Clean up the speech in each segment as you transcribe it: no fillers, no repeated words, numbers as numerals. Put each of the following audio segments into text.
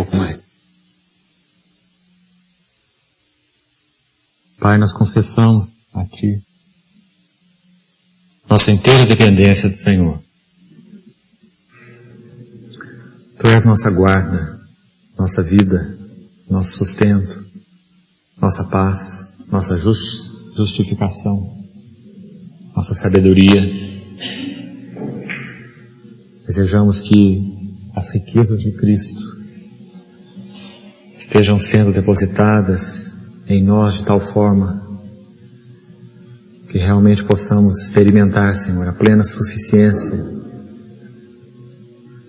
pouco mais. Pai, nós confessamos a Ti nossa inteira dependência do Senhor. Tu és nossa guarda, nossa vida, nosso sustento, nossa paz, nossa justificação, nossa sabedoria. Desejamos que as riquezas de Cristo estejam sendo depositadas em nós de tal forma que realmente possamos experimentar, Senhor, a plena suficiência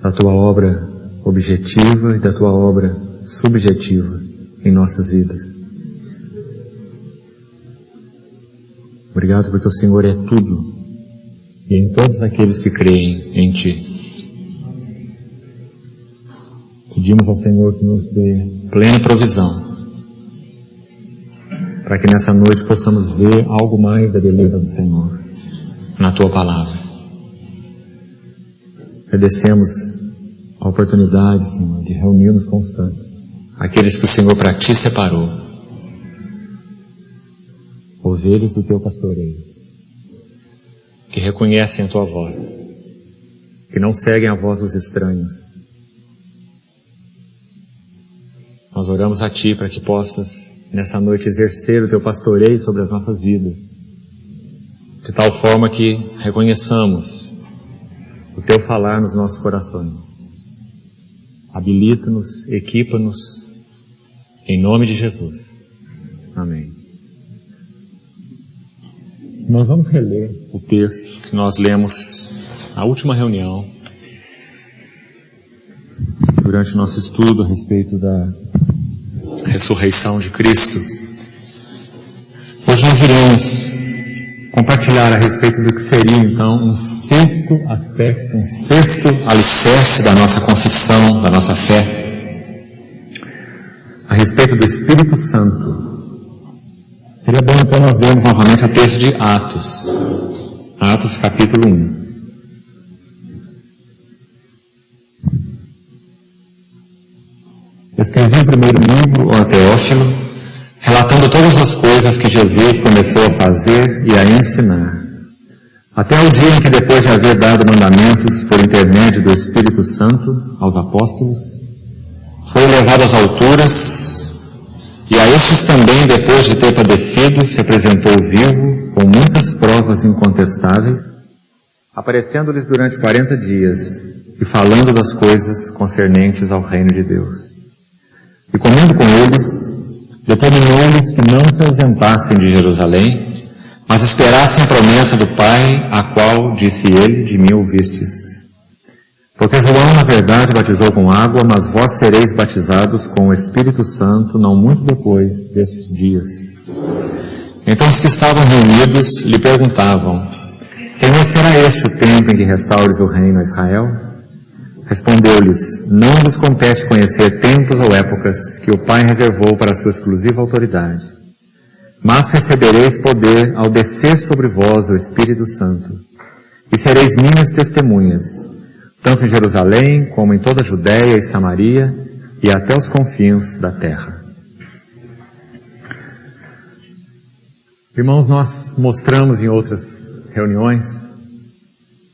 da Tua obra objetiva e da Tua obra subjetiva em nossas vidas. Obrigado porque o Senhor é tudo e em todos aqueles que creem em Ti. Pedimos ao Senhor que nos dê plena provisão para que nessa noite possamos ver algo mais da beleza do Senhor na Tua palavra. Agradecemos a oportunidade, Senhor, de reunir-nos com os santos, aqueles que o Senhor para Ti separou, ovelhas do Teu pastoreio, que reconhecem a Tua voz, que não seguem a voz dos estranhos. Nós oramos a Ti para que possas nessa noite exercer o Teu pastoreio sobre as nossas vidas, de tal forma que reconheçamos o Teu falar nos nossos corações. Habilita-nos, equipa-nos, em nome de Jesus. Amém. Nós vamos reler o texto que nós lemos na última reunião, durante o nosso estudo a respeito da ressurreição de Cristo. Hoje nós iremos compartilhar a respeito do que seria então um sexto aspecto, um sexto alicerce da nossa confissão, da nossa fé, a respeito do Espírito Santo. Seria bom então nós vermos novamente o texto de Atos capítulo 1. Escrevi o primeiro livro, o Teófilo, relatando todas as coisas que Jesus começou a fazer e a ensinar, até o dia em que, depois de haver dado mandamentos por intermédio do Espírito Santo aos apóstolos, foi levado às alturas, e a estes também, depois de ter padecido, se apresentou vivo, com muitas provas incontestáveis, aparecendo-lhes durante 40 dias, e falando das coisas concernentes ao reino de Deus. E comendo com eles, determinou-lhes que não se ausentassem de Jerusalém, mas esperassem a promessa do Pai, a qual, disse ele, de mim ouvistes. Porque João, na verdade, batizou com água, mas vós sereis batizados com o Espírito Santo, não muito depois destes dias. Então os que estavam reunidos lhe perguntavam: Senhor, será este o tempo em que restaures o reino a Israel? Respondeu-lhes: não vos compete conhecer tempos ou épocas que o Pai reservou para a sua exclusiva autoridade, mas recebereis poder ao descer sobre vós o Espírito Santo, e sereis minhas testemunhas, tanto em Jerusalém como em toda a Judéia e Samaria e até os confins da terra. Irmãos, nós mostramos em outras reuniões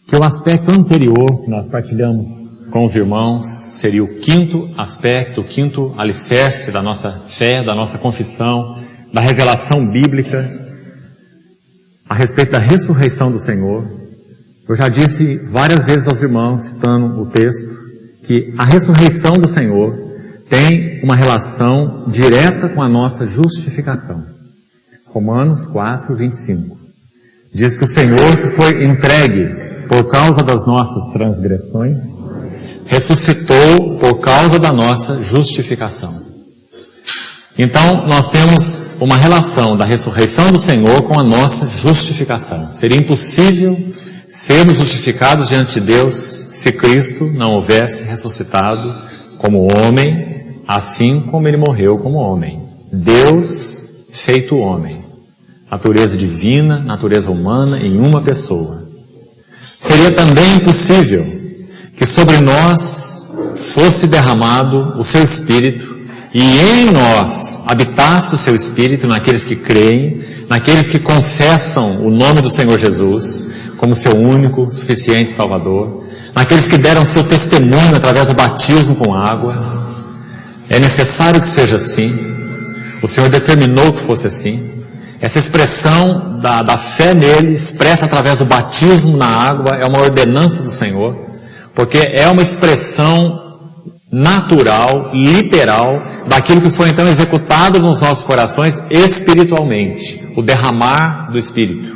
que o aspecto anterior que nós partilhamos com os irmãos seria o quinto aspecto, o quinto alicerce da nossa fé, da nossa confissão, da revelação bíblica a respeito da ressurreição do Senhor. Eu já disse várias vezes aos irmãos, citando o texto, que a ressurreição do Senhor tem uma relação direta com a nossa justificação. Romanos 4, 25. Diz que o Senhor que foi entregue por causa das nossas transgressões, ressuscitou por causa da nossa justificação. Então, nós temos uma relação da ressurreição do Senhor com a nossa justificação. Seria impossível sermos justificados diante de Deus se Cristo não houvesse ressuscitado como homem, assim como Ele morreu como homem. Deus feito homem. Natureza divina, natureza humana em uma pessoa. Seria também impossível que sobre nós fosse derramado o seu Espírito e em nós habitasse o seu Espírito, naqueles que creem, naqueles que confessam o nome do Senhor Jesus como seu único, suficiente Salvador, naqueles que deram seu testemunho através do batismo com água. É necessário que seja assim. O Senhor determinou que fosse assim. Essa expressão da fé nele, expressa através do batismo na água, é uma ordenança do Senhor, porque é uma expressão natural, literal, daquilo que foi então executado nos nossos corações espiritualmente, o derramar do Espírito.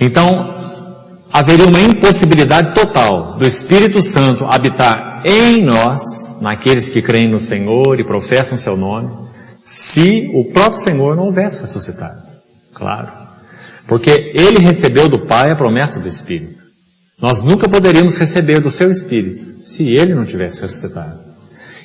Então, haveria uma impossibilidade total do Espírito Santo habitar em nós, naqueles que creem no Senhor e professam seu nome, se o próprio Senhor não houvesse ressuscitado. Claro. Porque ele recebeu do Pai a promessa do Espírito. Nós nunca poderíamos receber do seu Espírito se ele não tivesse ressuscitado.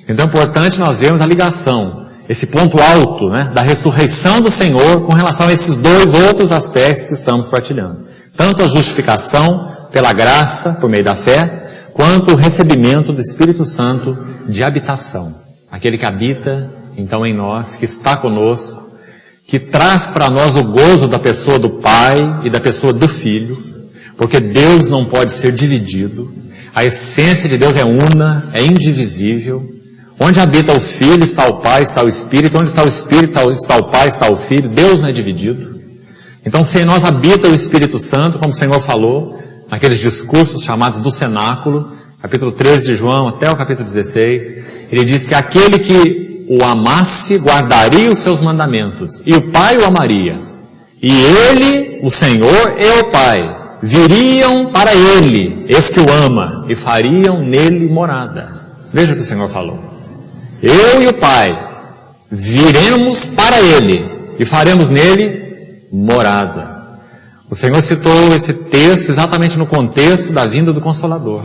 Então é importante nós vermos a ligação, esse ponto alto, da ressurreição do Senhor com relação a esses dois outros aspectos que estamos partilhando. Tanto a justificação pela graça, por meio da fé, quanto o recebimento do Espírito Santo de habitação. Aquele que habita então em nós, que está conosco, que traz para nós o gozo da pessoa do Pai e da pessoa do Filho, porque Deus não pode ser dividido, a essência de Deus é una, é indivisível. Onde habita o Filho está o Pai, está o Espírito, onde está o Espírito está o Pai, está o Filho. Deus não é dividido. Então se em nós habita o Espírito Santo, como o Senhor falou, naqueles discursos chamados do cenáculo, capítulo 13 de João até o capítulo 16, ele diz que aquele que o amasse, guardaria os seus mandamentos, e o Pai o amaria. E ele, o Senhor e o Pai, viriam para ele, este o ama, e fariam nele morada. Veja o que o Senhor falou. Eu e o Pai viremos para ele, e faremos nele morada. O Senhor citou esse texto exatamente no contexto da vinda do Consolador.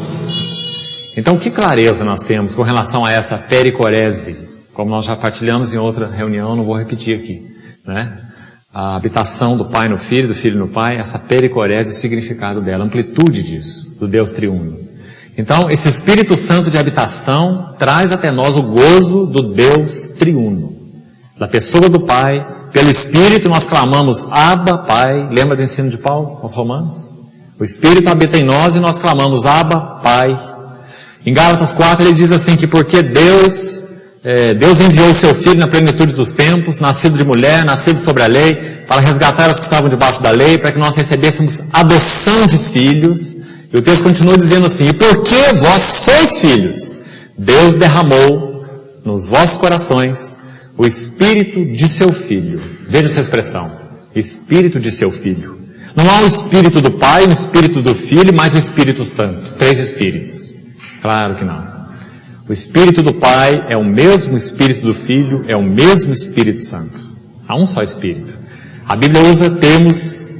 Então, que clareza nós temos com relação a essa pericorese, como nós já partilhamos em outra reunião, não vou repetir aqui, A habitação do Pai no Filho, do Filho no Pai, essa pericorese, o significado dela, a amplitude disso, do Deus triuno. Então, esse Espírito Santo de habitação traz até nós o gozo do Deus triuno, da pessoa do Pai. Pelo Espírito nós clamamos, Abba, Pai. Lembra do ensino de Paulo aos Romanos? O Espírito habita em nós e nós clamamos, Abba, Pai. Em Gálatas 4 ele diz assim, que porque Deus enviou o seu Filho na plenitude dos tempos, nascido de mulher, nascido sobre a lei, para resgatar os que estavam debaixo da lei, para que nós recebêssemos adoção de filhos. E o texto continua dizendo assim, e porque vós sois filhos, Deus derramou nos vossos corações o Espírito de seu Filho. Veja essa expressão, Espírito de seu Filho. Não há o Espírito do Pai, o Espírito do Filho, mas o Espírito Santo. 3 Espíritos. Claro que não. O Espírito do Pai é o mesmo Espírito do Filho, é o mesmo Espírito Santo. Há um só Espírito. A Bíblia usa termos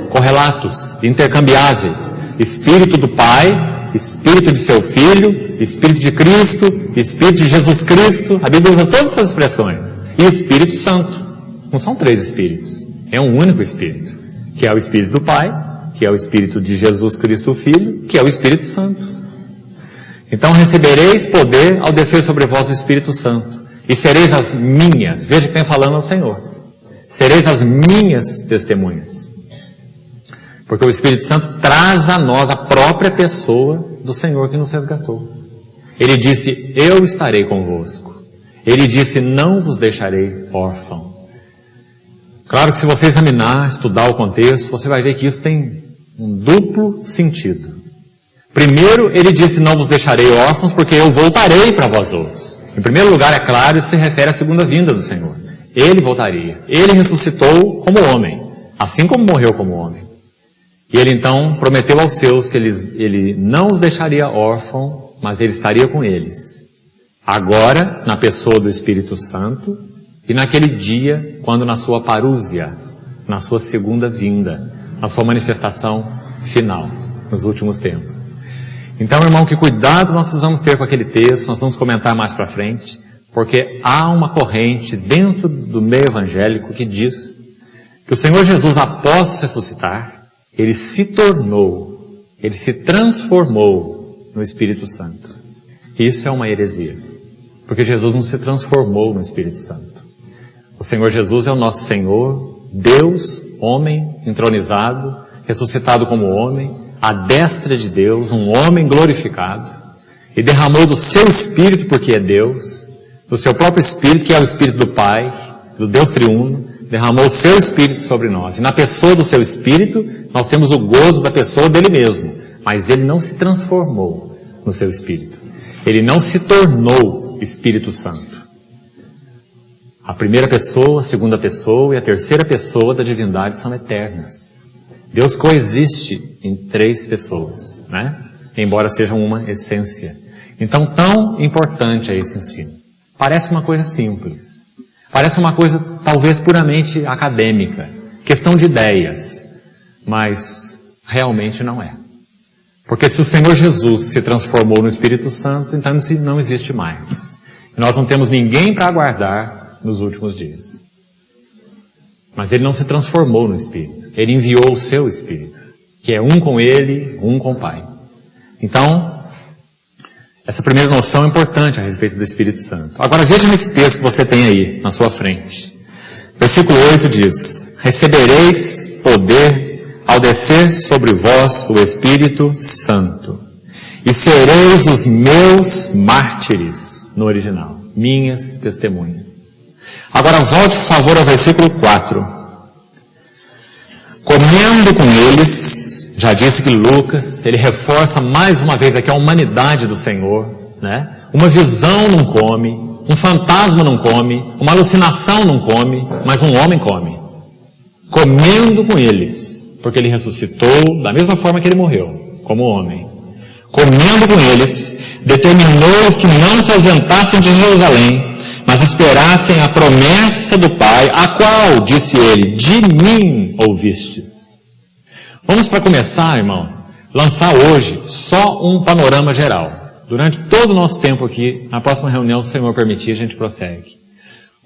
correlatos, intercambiáveis. Espírito do Pai, Espírito de seu Filho, Espírito de Cristo, Espírito de Jesus Cristo. A Bíblia usa todas essas expressões. E Espírito Santo. Não são 3 Espíritos. É um único Espírito. Que é o Espírito do Pai, que é o Espírito de Jesus Cristo, o Filho, que é o Espírito Santo. Então recebereis poder ao descer sobre vós o Espírito Santo, e sereis as minhas, veja que tem falando ao Senhor, sereis as minhas testemunhas. Porque o Espírito Santo traz a nós a própria pessoa do Senhor que nos resgatou. Ele disse, eu estarei convosco. Ele disse, não vos deixarei órfão. Claro que se você examinar, estudar o contexto, você vai ver que isso tem um duplo sentido. Primeiro, ele disse, não vos deixarei órfãos, porque eu voltarei para vós outros. Em primeiro lugar, é claro, isso se refere à segunda vinda do Senhor. Ele voltaria. Ele ressuscitou como homem, assim como morreu como homem. E ele então prometeu aos seus que ele não os deixaria órfãos, mas ele estaria com eles. Agora, na pessoa do Espírito Santo, e naquele dia, quando na sua parúzia, na sua segunda vinda, na sua manifestação final, nos últimos tempos. Então, irmão, que cuidado nós precisamos ter com aquele texto, nós vamos comentar mais para frente, porque há uma corrente dentro do meio evangélico que diz que o Senhor Jesus, após ressuscitar, ele se transformou no Espírito Santo. Isso é uma heresia, porque Jesus não se transformou no Espírito Santo. O Senhor Jesus é o nosso Senhor, Deus, homem, entronizado, ressuscitado como homem, à destra de Deus, um homem glorificado, e derramou do seu Espírito, porque é Deus, do seu próprio Espírito, que é o Espírito do Pai, do Deus triuno, derramou o seu Espírito sobre nós. E na pessoa do seu Espírito, nós temos o gozo da pessoa dele mesmo, mas ele não se transformou no seu Espírito. Ele não se tornou Espírito Santo. A primeira pessoa, a segunda pessoa e a terceira pessoa da divindade são eternas. Deus coexiste em três pessoas, né? Embora sejam uma essência. Então, tão importante é esse ensino. Parece uma coisa simples. Parece uma coisa talvez puramente acadêmica. Questão de ideias. Mas realmente não é. Porque se o Senhor Jesus se transformou no Espírito Santo, então não existe mais. E nós não temos ninguém para aguardar nos últimos dias. Mas Ele não se transformou no Espírito. Ele enviou o seu Espírito, que é um com Ele, um com o Pai. Então, essa primeira noção é importante a respeito do Espírito Santo. Agora veja nesse texto que você tem aí, na sua frente. Versículo 8 diz: recebereis poder ao descer sobre vós o Espírito Santo, e sereis os meus mártires, no original, minhas testemunhas. Agora volte, por favor, ao versículo 4. Comendo com eles, já disse que Lucas, ele reforça mais uma vez aqui a humanidade do Senhor, né? Uma visão não come, um fantasma não come, uma alucinação não come, mas um homem come. Comendo com eles, porque ele ressuscitou da mesma forma que ele morreu, como homem. Comendo com eles, determinou-os que não se ausentassem de Jerusalém, mas esperassem a promessa do Pai, a qual, disse ele, de mim ouvistes. Vamos, para começar, irmãos, lançar hoje só um panorama geral. Durante todo o nosso tempo aqui, na próxima reunião, se o Senhor permitir, a gente prossegue.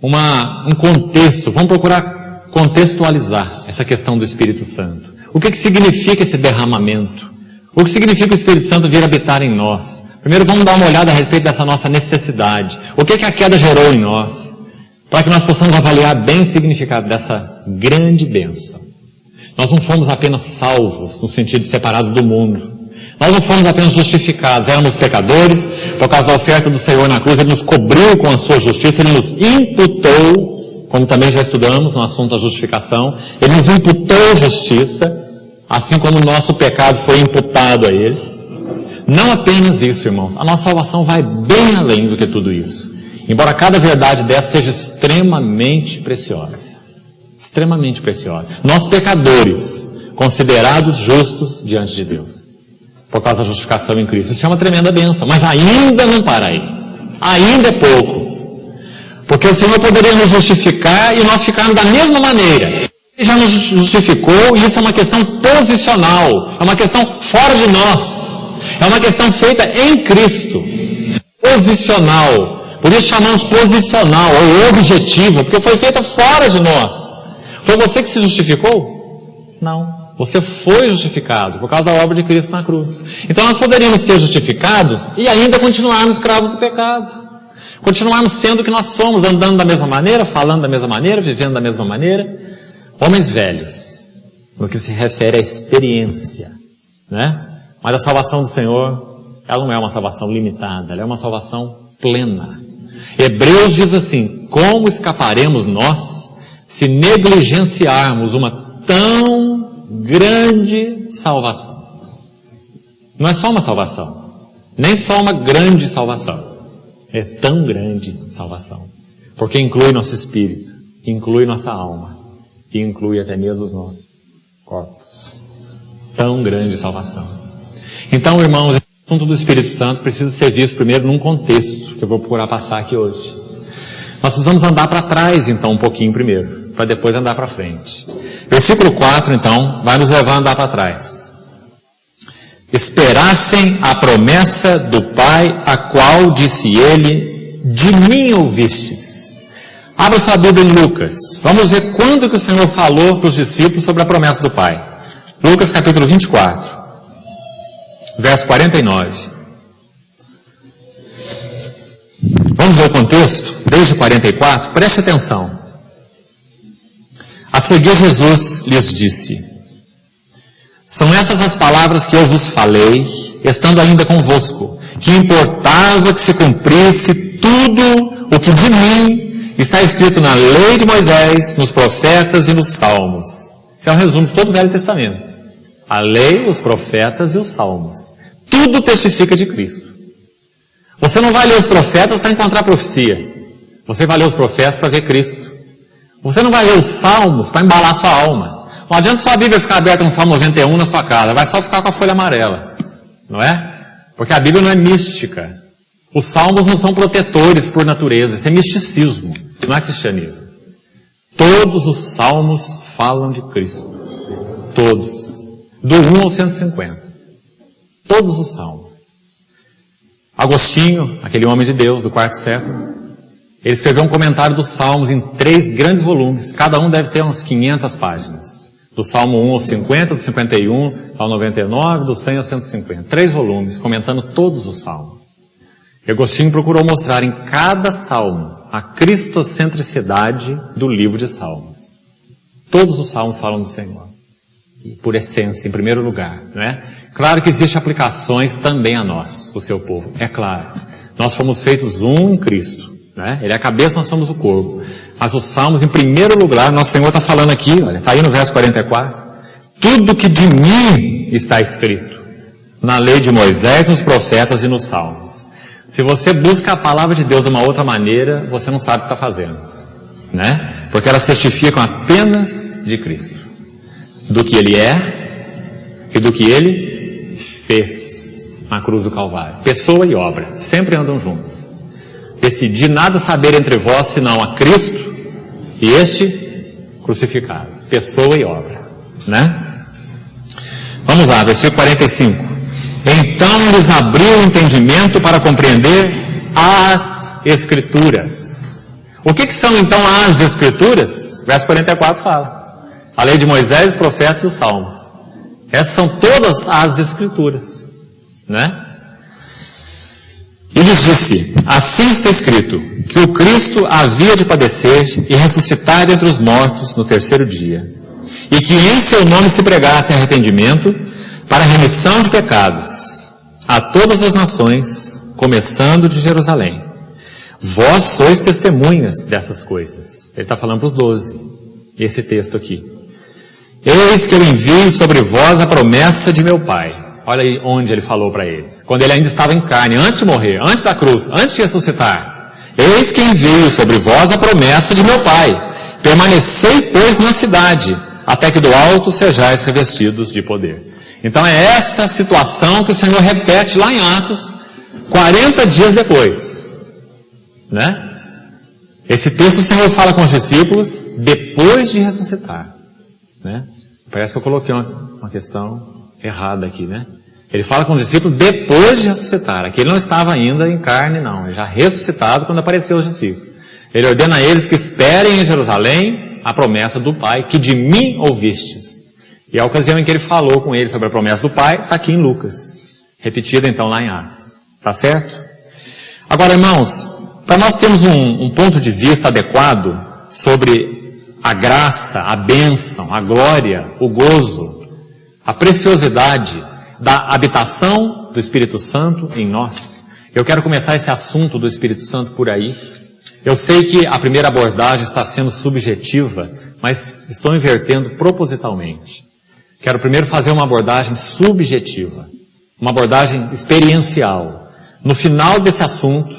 Um contexto, vamos procurar contextualizar essa questão do Espírito Santo. O que significa esse derramamento? O que significa o Espírito Santo vir habitar em nós? Primeiro vamos dar uma olhada a respeito dessa nossa necessidade. O que a queda gerou em nós? Para que nós possamos avaliar bem o significado dessa grande bênção. Nós não fomos apenas salvos, no sentido de separados do mundo. Nós não fomos apenas justificados, éramos pecadores, por causa da oferta do Senhor na cruz, Ele nos cobriu com a sua justiça, Ele nos imputou, como também já estudamos no assunto da justificação, Ele nos imputou justiça, assim como o nosso pecado foi imputado a Ele. Não apenas isso, irmãos, a nossa salvação vai bem além do que tudo isso. Embora cada verdade dessa seja extremamente preciosa. Extremamente preciosa. Nós pecadores, considerados justos diante de Deus, por causa da justificação em Cristo. Isso é uma tremenda bênção, mas ainda não para aí. Ainda é pouco. Porque o Senhor poderia nos justificar e nós ficarmos da mesma maneira. Ele já nos justificou e isso é uma questão posicional. É uma questão fora de nós. É uma questão feita em Cristo. Posicional. Por isso chamamos posicional, ou objetiva, porque foi feita fora de nós. Foi você que se justificou? Não. Você foi justificado por causa da obra de Cristo na cruz. Então nós poderíamos ser justificados e ainda continuarmos escravos do pecado. Continuarmos sendo o que nós somos, andando da mesma maneira, falando da mesma maneira, vivendo da mesma maneira. Homens velhos, no que se refere à experiência, né? Mas a salvação do Senhor, ela não é uma salvação limitada, ela é uma salvação plena. Hebreus diz assim: como escaparemos nós se negligenciarmos uma tão grande salvação? Não é só uma salvação, nem só uma grande salvação, é tão grande salvação, porque inclui nosso espírito, inclui nossa alma, e inclui até mesmo os nossos corpos. Tão grande salvação. Então, irmãos, o assunto do Espírito Santo precisa ser visto primeiro num contexto, que eu vou procurar passar aqui hoje. Nós precisamos andar para trás, então, um pouquinho primeiro, para depois andar para frente. Versículo 4, então, vai nos levar a andar para trás. Esperassem a promessa do Pai, a qual, disse ele, de mim ouvistes. Abra sua Bíblia em Lucas. Vamos ver quando que o Senhor falou para os discípulos sobre a promessa do Pai. Lucas capítulo 24, verso 49. Vamos ver o contexto, desde 44, preste atenção. A seguir Jesus lhes disse: são essas as palavras que eu vos falei, estando ainda convosco, que importava que se cumprisse tudo o que de mim está escrito na lei de Moisés, nos profetas e nos salmos. Isso é um resumo de todo o Velho Testamento. A lei, os profetas e os salmos. Tudo testifica de Cristo. Você não vai ler os profetas para encontrar profecia. Você vai ler os profetas para ver Cristo. Você não vai ler os salmos para embalar sua alma. Não adianta sua Bíblia ficar aberta no Salmo 91 na sua casa. Vai só ficar com a folha amarela. Não é? Porque a Bíblia não é mística. Os salmos não são protetores por natureza. Isso é misticismo. Isso não é cristianismo. Todos os salmos falam de Cristo. Todos. Do 1 ao 150. Todos os salmos. Agostinho, aquele homem de Deus do quarto século, ele escreveu um comentário dos Salmos em 3 grandes volumes. Cada um deve ter umas 500 páginas. Do Salmo 1 ao 50, do 51 ao 99, do 100 ao 150. 3 volumes, comentando todos os Salmos. E Agostinho procurou mostrar em cada Salmo a cristocentricidade do livro de Salmos. Todos os Salmos falam do Senhor. E por essência, em primeiro lugar, não é? Claro que existem aplicações também a nós, o seu povo. É claro. Nós fomos feitos um em Cristo. Né? Ele é a cabeça, nós somos o corpo. Mas os salmos, em primeiro lugar, nosso Senhor está falando aqui, olha, está aí no verso 44. Tudo que de mim está escrito na lei de Moisés, nos profetas e nos salmos. Se você busca a palavra de Deus de uma outra maneira, você não sabe o que está fazendo. Né? Porque elas testificam apenas de Cristo. Do que Ele é e do que Ele fez na cruz do Calvário. Pessoa e obra, sempre andam juntos. Decidi nada saber entre vós, senão a Cristo e este crucificado. Pessoa e obra. Né? Vamos lá, versículo 45. Então lhes abriu o entendimento para compreender as Escrituras. O que são então as Escrituras? Verso 44 fala. A lei de Moisés, os profetas e os salmos. Essas são todas as Escrituras. Né? E lhes disse: assim está escrito, que o Cristo havia de padecer e ressuscitar dentre os mortos no terceiro dia, e que em seu nome se pregasse arrependimento para a remissão de pecados a todas as nações, começando de Jerusalém. Vós sois testemunhas dessas coisas. Ele está falando para os 12, esse texto aqui. Eis que eu envio sobre vós a promessa de meu Pai. Olha aí onde ele falou para eles. Quando ele ainda estava em carne, antes de morrer, antes da cruz, antes de ressuscitar. Eis que envio sobre vós a promessa de meu Pai. Permanecei, pois, na cidade, até que do alto sejais revestidos de poder. Então é essa situação que o Senhor repete lá em Atos, 40 dias depois. Né? Esse texto o Senhor fala com os discípulos depois de ressuscitar. Né? Parece que eu coloquei uma questão errada aqui, né? Ele fala com os discípulos depois de ressuscitar. Aqui ele não estava ainda em carne, não. Ele já ressuscitado quando apareceu aos discípulos. Ele ordena a eles que esperem em Jerusalém a promessa do Pai, que de mim ouvistes. E a ocasião em que ele falou com eles sobre a promessa do Pai, está aqui em Lucas. Repetida então lá em Atos. Tá certo? Agora, irmãos, para nós termos um ponto de vista adequado sobre a graça, a bênção, a glória, o gozo, a preciosidade da habitação do Espírito Santo em nós. Eu quero começar esse assunto do Espírito Santo por aí. Eu sei que a primeira abordagem está sendo subjetiva, mas estou invertendo propositalmente. Quero primeiro fazer uma abordagem subjetiva, uma abordagem experiencial. No final desse assunto,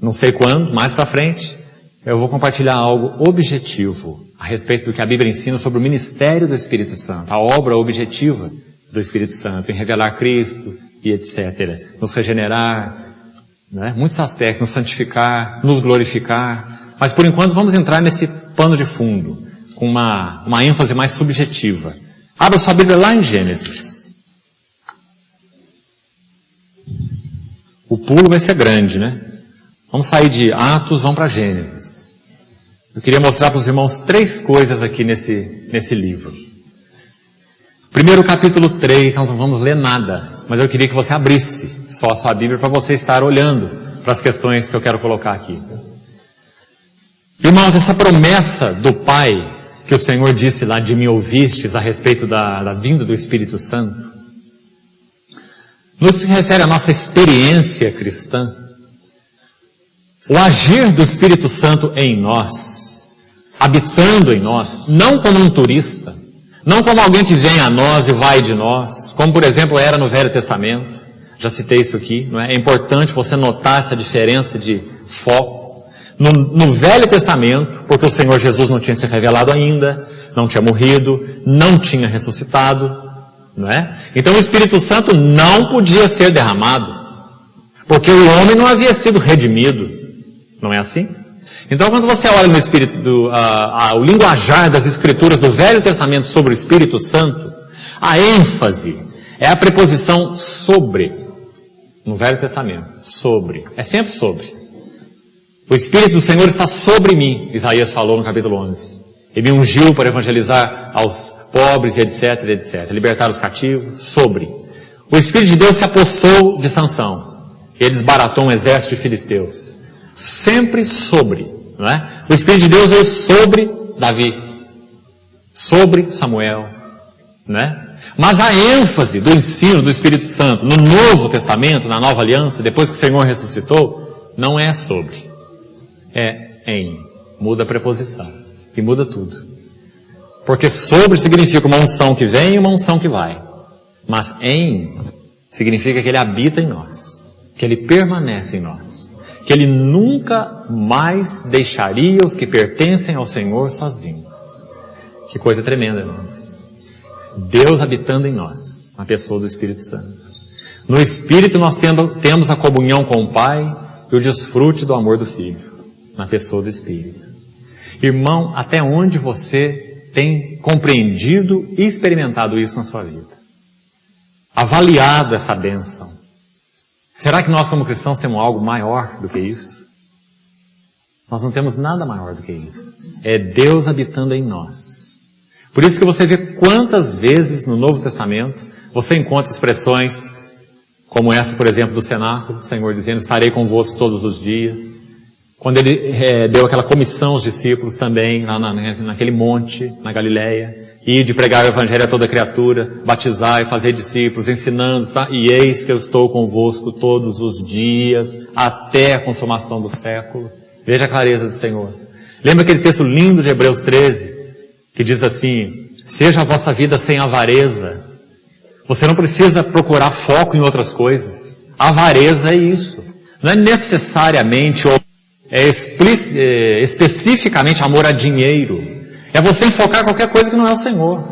não sei quando, mais para frente, eu vou compartilhar algo objetivo a respeito do que a Bíblia ensina sobre o ministério do Espírito Santo, a obra objetiva do Espírito Santo, em revelar Cristo e etc. Nos regenerar, né? Muitos aspectos, nos santificar, nos glorificar. Mas por enquanto vamos entrar nesse pano de fundo, com uma ênfase mais subjetiva. Abra sua Bíblia lá em Gênesis. O pulo vai ser grande, né? Vamos sair de Atos, vamos para Gênesis. Eu queria mostrar para os irmãos 3 coisas aqui nesse livro. Primeiro, capítulo 3, nós não vamos ler nada, mas eu queria que você abrisse só a sua Bíblia para você estar olhando para as questões que eu quero colocar aqui. Irmãos, essa promessa do Pai, que o Senhor disse lá, de me ouvistes, a respeito da vinda do Espírito Santo, nos refere à nossa experiência cristã. O agir do Espírito Santo em nós, habitando em nós, não como um turista, não como alguém que vem a nós e vai de nós, como por exemplo era no Velho Testamento. Já citei isso aqui, não é? É importante você notar essa diferença de foco. No Velho Testamento, porque o Senhor Jesus não tinha se revelado ainda, não tinha morrido, não tinha ressuscitado, não é? Então o Espírito Santo não podia ser derramado, porque o homem não havia sido redimido, não é assim? Então quando você olha no Espírito, o linguajar das Escrituras do Velho Testamento sobre o Espírito Santo, a ênfase é a preposição sobre, no Velho Testamento, sobre, é sempre sobre. O Espírito do Senhor está sobre mim, Isaías falou no capítulo 11. Ele me ungiu para evangelizar aos pobres e etc, etc. Libertar os cativos, sobre. O Espírito de Deus se apossou de Sansão. Ele desbaratou um exército de filisteus. Sempre sobre, não é? O Espírito de Deus veio sobre Davi. Sobre Samuel, não é? Mas a ênfase do ensino do Espírito Santo no Novo Testamento, na Nova Aliança, depois que o Senhor ressuscitou, não é sobre. É em. Muda a preposição. E muda tudo. Porque sobre significa uma unção que vem e uma unção que vai. Mas em significa que Ele habita em nós. Que Ele permanece em nós. Que Ele nunca mais deixaria os que pertencem ao Senhor sozinhos. Que coisa tremenda, irmãos. Deus habitando em nós. Na pessoa do Espírito Santo. No Espírito nós temos a comunhão com o Pai e o desfrute do amor do Filho. Na pessoa do Espírito. Irmão, até onde você tem compreendido e experimentado isso na sua vida? Avaliado essa bênção. Será que nós como cristãos temos algo maior do que isso? Nós não temos nada maior do que isso. É Deus habitando em nós. Por isso que você vê quantas vezes no Novo Testamento você encontra expressões como essa, por exemplo, do cenáculo, o Senhor dizendo, estarei convosco todos os dias. Quando Ele deu aquela comissão aos discípulos também, lá naquele monte, na Galileia, e de pregar o Evangelho a toda criatura, batizar e fazer discípulos, ensinando, tá? E eis que eu estou convosco todos os dias, até a consumação do século. Veja a clareza do Senhor. Lembra aquele texto lindo de Hebreus 13, que diz assim, seja a vossa vida sem avareza. Você não precisa procurar foco em outras coisas. Avareza é isso. Não é necessariamente especificamente amor a dinheiro. É você enfocar qualquer coisa que não é o Senhor.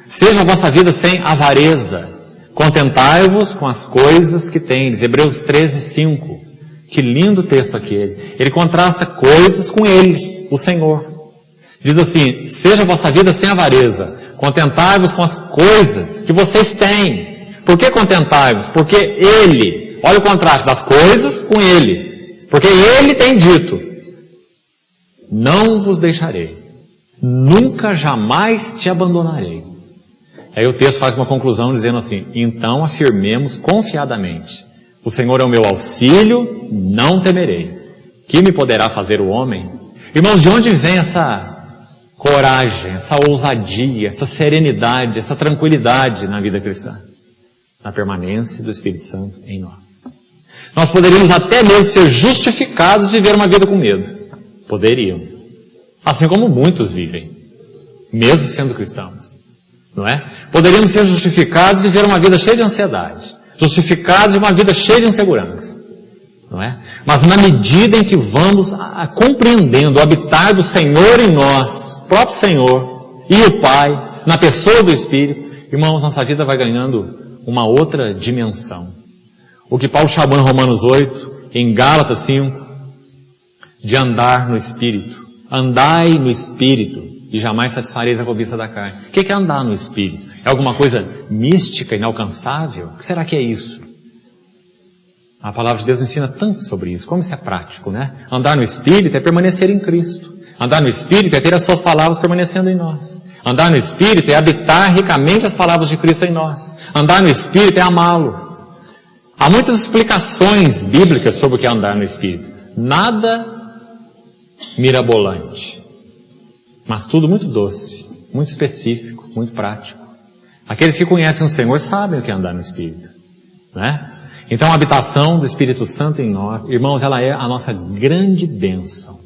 Seja a vossa vida sem avareza. Contentai-vos com as coisas que tendes. Hebreus 13, 5. Que lindo texto aquele. Ele contrasta coisas com eles, o Senhor. Diz assim, seja a vossa vida sem avareza. Contentai-vos com as coisas que vocês têm. Por que contentai-vos? Porque Ele, olha o contraste das coisas com Ele. Porque Ele tem dito, não vos deixarei, nunca jamais te abandonarei. Aí o texto faz uma conclusão dizendo assim, então afirmemos confiadamente, o Senhor é o meu auxílio, não temerei. Que me poderá fazer o homem? Irmãos, de onde vem essa coragem, essa ousadia, essa serenidade, essa tranquilidade na vida cristã? Na permanência do Espírito Santo em nós. Nós poderíamos até mesmo ser justificados de viver uma vida com medo. Poderíamos. Assim como muitos vivem. Mesmo sendo cristãos. Não é? Poderíamos ser justificados de viver uma vida cheia de ansiedade. Justificados de uma vida cheia de insegurança. Não é? Mas na medida em que vamos compreendendo o habitar do Senhor em nós, próprio Senhor e o Pai, na pessoa do Espírito, irmãos, nossa vida vai ganhando uma outra dimensão. O que Paulo chamou em Romanos 8, em Gálatas 5, de andar no Espírito. Andai no Espírito e jamais satisfareis a cobiça da carne. O que é andar no Espírito? É alguma coisa mística, inalcançável? O que será que é isso? A palavra de Deus ensina tanto sobre isso. Como isso é prático, né? Andar no Espírito é permanecer em Cristo. Andar no Espírito é ter as suas palavras permanecendo em nós. Andar no Espírito é habitar ricamente as palavras de Cristo em nós. Andar no Espírito é amá-lo. Há muitas explicações bíblicas sobre o que é andar no Espírito. Nada mirabolante, mas tudo muito doce, muito específico, muito prático. Aqueles que conhecem o Senhor sabem o que é andar no Espírito, né? Então a habitação do Espírito Santo em nós, irmãos, ela é a nossa grande bênção.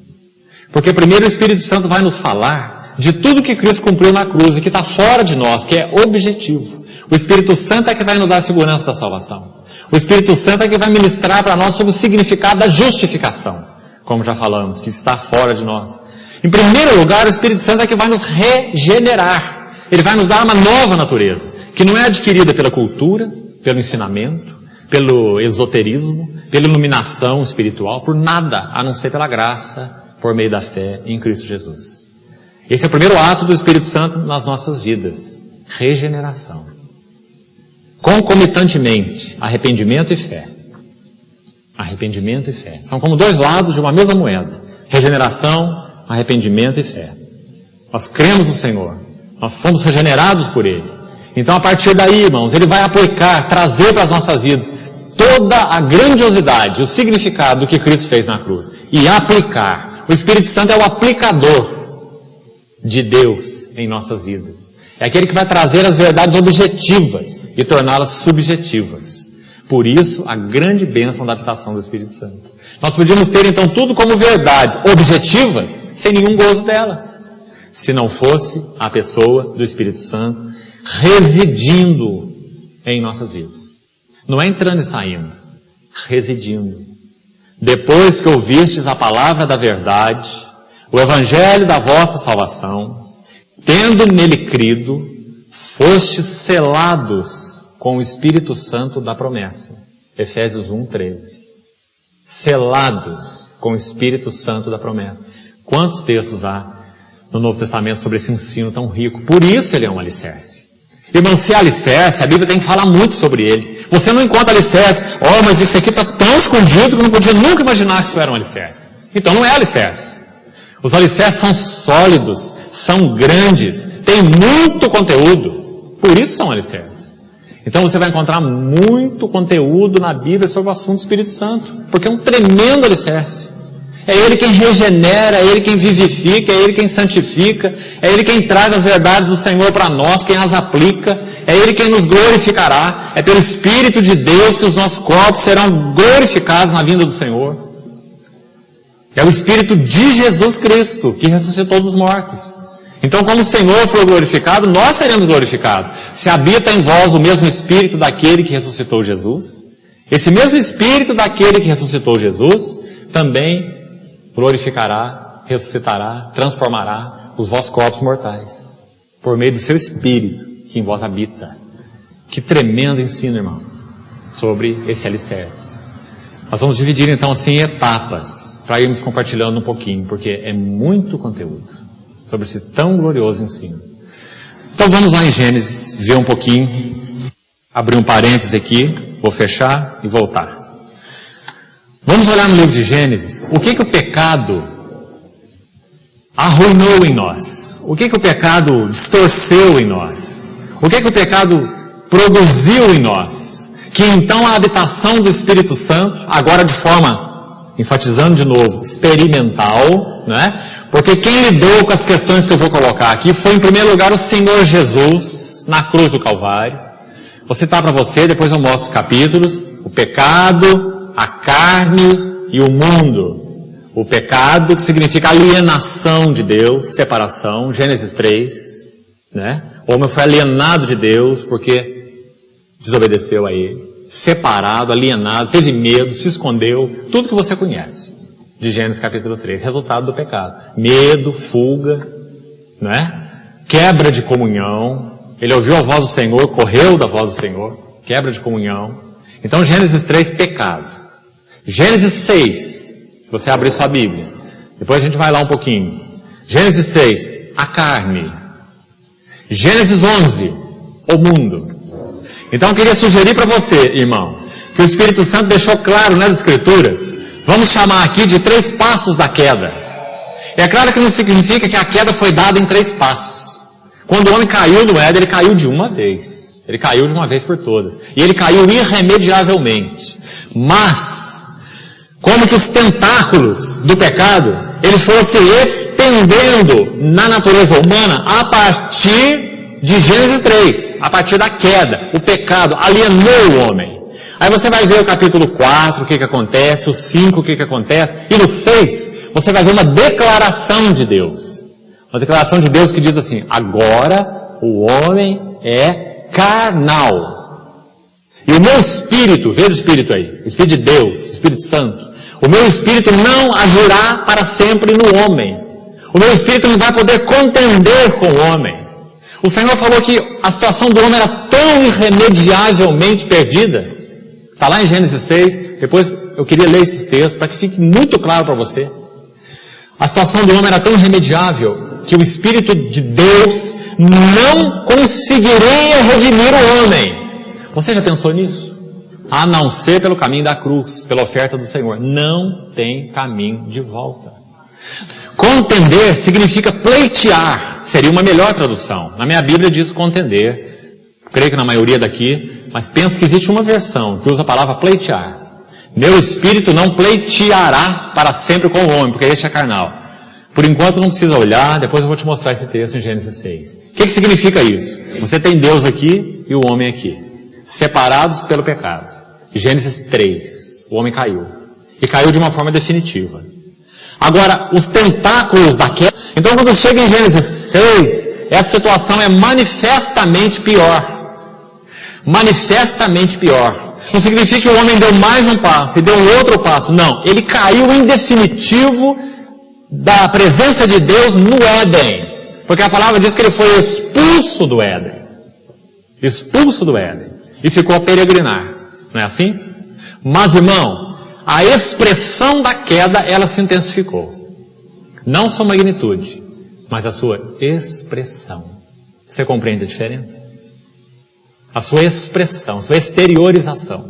Porque primeiro o Espírito Santo vai nos falar de tudo que Cristo cumpriu na cruz e que está fora de nós, que é objetivo. O Espírito Santo é que vai nos dar a segurança da salvação. O Espírito Santo é que vai ministrar para nós sobre o significado da justificação, como já falamos, que está fora de nós. Em primeiro lugar, o Espírito Santo é que vai nos regenerar. Ele vai nos dar uma nova natureza, que não é adquirida pela cultura, pelo ensinamento, pelo esoterismo, pela iluminação espiritual, por nada, a não ser pela graça, por meio da fé em Cristo Jesus. Esse é o primeiro ato do Espírito Santo nas nossas vidas. Regeneração. Concomitantemente, arrependimento e fé. Arrependimento e fé. São como dois lados de uma mesma moeda. Regeneração, arrependimento e fé. Nós cremos no Senhor. Nós fomos regenerados por Ele. Então, a partir daí, irmãos, Ele vai aplicar, trazer para as nossas vidas toda a grandiosidade, o significado do que Cristo fez na cruz. E aplicar. O Espírito Santo é o aplicador de Deus em nossas vidas. É aquele que vai trazer as verdades objetivas e torná-las subjetivas. Por isso, a grande bênção da habitação do Espírito Santo. Nós podíamos ter, então, tudo como verdades objetivas, sem nenhum gozo delas. Se não fosse a pessoa do Espírito Santo residindo em nossas vidas. Não é entrando e saindo, residindo. Depois que ouvistes a palavra da verdade, o evangelho da vossa salvação, tendo nele crido, fostes selados com o Espírito Santo da promessa. Efésios 1:13. Selados com o Espírito Santo da promessa. Quantos textos há no Novo Testamento sobre esse ensino tão rico? Por isso ele é um alicerce. Irmão, se é alicerce, a Bíblia tem que falar muito sobre ele. Você não encontra alicerce, mas isso aqui está tão escondido que eu não podia nunca imaginar que isso era um alicerce. Então não é alicerce. Os alicerces são sólidos, são grandes, têm muito conteúdo, por isso são alicerces. Então você vai encontrar muito conteúdo na Bíblia sobre o assunto do Espírito Santo, porque é um tremendo alicerce. É Ele quem regenera, é Ele quem vivifica, é Ele quem santifica, é Ele quem traz as verdades do Senhor para nós, quem as aplica, é Ele quem nos glorificará, é pelo Espírito de Deus que os nossos corpos serão glorificados na vinda do Senhor. É o Espírito de Jesus Cristo que ressuscitou dos mortos. Então, como o Senhor foi glorificado, nós seremos glorificados. Se habita em vós o mesmo Espírito daquele que ressuscitou Jesus, esse mesmo Espírito daquele que ressuscitou Jesus, também glorificará, ressuscitará, transformará os vossos corpos mortais, por meio do seu Espírito que em vós habita. Que tremendo ensino, irmãos, sobre esse alicerce. Nós vamos dividir então assim em etapas, para irmos compartilhando um pouquinho, porque é muito conteúdo sobre esse tão glorioso ensino. Então vamos lá em Gênesis, ver um pouquinho, abrir um parênteses aqui, vou fechar e voltar. Vamos olhar no livro de Gênesis, o que o pecado arruinou em nós? O que o pecado distorceu em nós? O que o pecado produziu em nós? Que então a habitação do Espírito Santo, agora de forma, enfatizando de novo, experimental, né? Porque quem lidou com as questões que eu vou colocar aqui foi em primeiro lugar o Senhor Jesus, na cruz do Calvário. Vou citar para você, depois eu mostro os capítulos, o pecado, a carne e o mundo. O pecado, que significa alienação de Deus, separação, Gênesis 3, né? O homem foi alienado de Deus porque desobedeceu a Ele, separado, alienado, teve medo, se escondeu, tudo que você conhece de Gênesis capítulo 3, resultado do pecado. Medo, fuga, né? Quebra de comunhão. Ele ouviu a voz do Senhor, correu da voz do Senhor, quebra de comunhão. Então Gênesis 3, pecado. Gênesis 6, se você abrir sua Bíblia, depois a gente vai lá um pouquinho. Gênesis 6, a carne. Gênesis 11, o mundo. Então eu queria sugerir para você, irmão, que o Espírito Santo deixou claro nas Escrituras, vamos chamar aqui de 3 passos da queda. É claro que não significa que a queda foi dada em 3 passos. Quando o homem caiu no Éden, ele caiu de uma vez. Ele caiu de uma vez por todas. E ele caiu irremediavelmente. Mas, como que os tentáculos do pecado, eles foram se estendendo na natureza humana a partir de Gênesis 3, a partir da queda. O pecado alienou o homem. Aí você vai ver o capítulo 4, o que acontece, o 5, o que acontece, e no 6, você vai ver uma declaração de Deus. Uma declaração de Deus que diz assim: agora o homem é carnal. E o meu espírito, veja o espírito aí, Espírito de Deus, Espírito Santo, o meu espírito não agirá para sempre no homem. O meu espírito não vai poder contender com o homem. O Senhor falou que a situação do homem era tão irremediavelmente perdida. Está lá em Gênesis 6, depois eu queria ler esses textos para que fique muito claro para você. A situação do homem era tão irremediável que o Espírito de Deus não conseguiria redimir o homem. Você já pensou nisso? A não ser pelo caminho da cruz, pela oferta do Senhor. Não tem caminho de volta. Contender significa pleitear. Seria uma melhor tradução. Na minha Bíblia diz contender. Creio que na maioria daqui, mas penso que existe uma versão que usa a palavra pleitear. Meu espírito não pleiteará para sempre com o homem, porque este é carnal. Por enquanto não precisa olhar, depois eu vou te mostrar esse texto em Gênesis 6. O que significa isso? Você tem Deus aqui e o homem aqui, separados pelo pecado. Gênesis 3, o homem caiu. E caiu de uma forma definitiva. Agora, os tentáculos da queda. Então quando chega em Gênesis 6, essa situação é manifestamente pior. Manifestamente pior. Não significa que o homem deu mais um passo e deu um outro passo. Não, ele caiu em definitivo da presença de Deus no Éden. Porque a palavra diz que ele foi expulso do Éden. Expulso do Éden. E ficou a peregrinar. Não é assim? Mas, irmão, a expressão da queda, ela se intensificou. Não sua magnitude, mas a sua expressão. Você compreende a diferença? A sua expressão, sua exteriorização.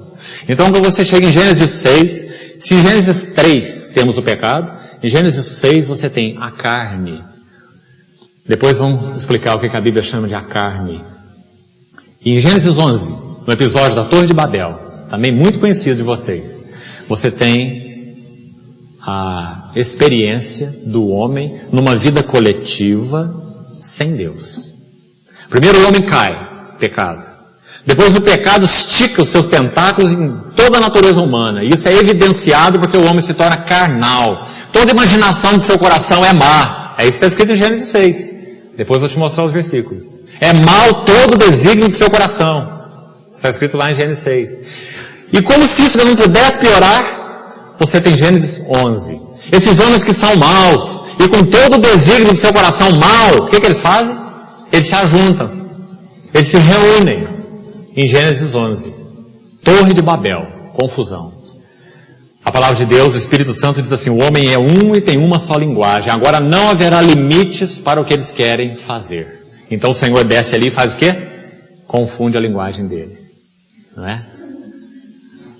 Então, quando você chega em Gênesis 6, se em Gênesis 3 temos o pecado, em Gênesis 6 você tem a carne. Depois vamos explicar o que a Bíblia chama de a carne. E em Gênesis 11, no episódio da Torre de Babel, também muito conhecido de vocês, você tem a experiência do homem numa vida coletiva sem Deus. Primeiro o homem cai, pecado. Depois o pecado estica os seus tentáculos em toda a natureza humana. E isso é evidenciado porque o homem se torna carnal. Toda imaginação do seu coração é má. É isso que está escrito em Gênesis 6. Depois vou te mostrar os versículos. É mau todo desígnio do seu coração. Está escrito lá em Gênesis 6. E como se isso não pudesse piorar, você tem Gênesis 11. Esses homens que são maus e com todo o desígnio do seu coração mau, o que eles fazem? Eles se ajuntam. Eles se reúnem em Gênesis 11. Torre de Babel. Confusão. A palavra de Deus, o Espírito Santo diz assim: o homem é um e tem uma só linguagem. Agora não haverá limites para o que eles querem fazer. Então o Senhor desce ali e faz o quê? Confunde a linguagem deles. Não é?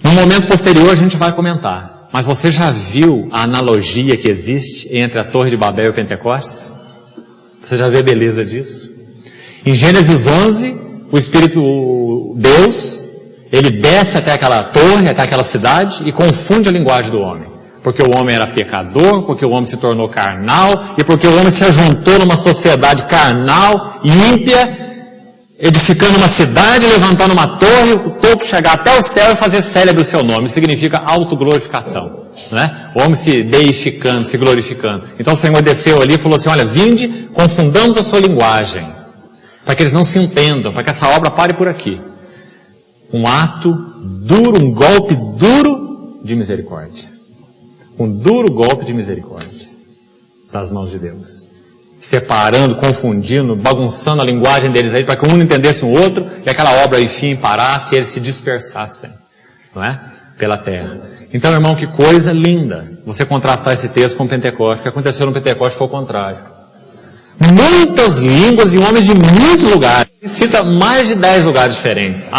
No momento posterior a gente vai comentar. Mas você já viu a analogia que existe entre a Torre de Babel e o Pentecostes? Você já vê a beleza disso? Em Gênesis 11, o Espírito Deus, ele desce até aquela torre, até aquela cidade e confunde a linguagem do homem. Porque o homem era pecador, porque o homem se tornou carnal e porque o homem se ajuntou numa sociedade carnal e ímpia, edificando uma cidade, levantando uma torre, o topo chegar até o céu e fazer célebre o seu nome. Isso significa autoglorificação, né? O homem se deificando, se glorificando. Então o Senhor desceu ali e falou assim: olha, vinde, confundamos a sua linguagem, para que eles não se entendam, para que essa obra pare por aqui. Um ato duro, um golpe duro de misericórdia. Um duro golpe de misericórdia das mãos de Deus. Separando, confundindo, bagunçando a linguagem deles aí para que um não entendesse o outro e aquela obra enfim parasse e eles se dispersassem, não é? Pela terra. Então, irmão, que coisa linda você contrastar esse texto com o Pentecostes. O que aconteceu no Pentecostes foi o contrário. Muitas línguas e homens de muitos lugares. Ele cita mais de 10 lugares diferentes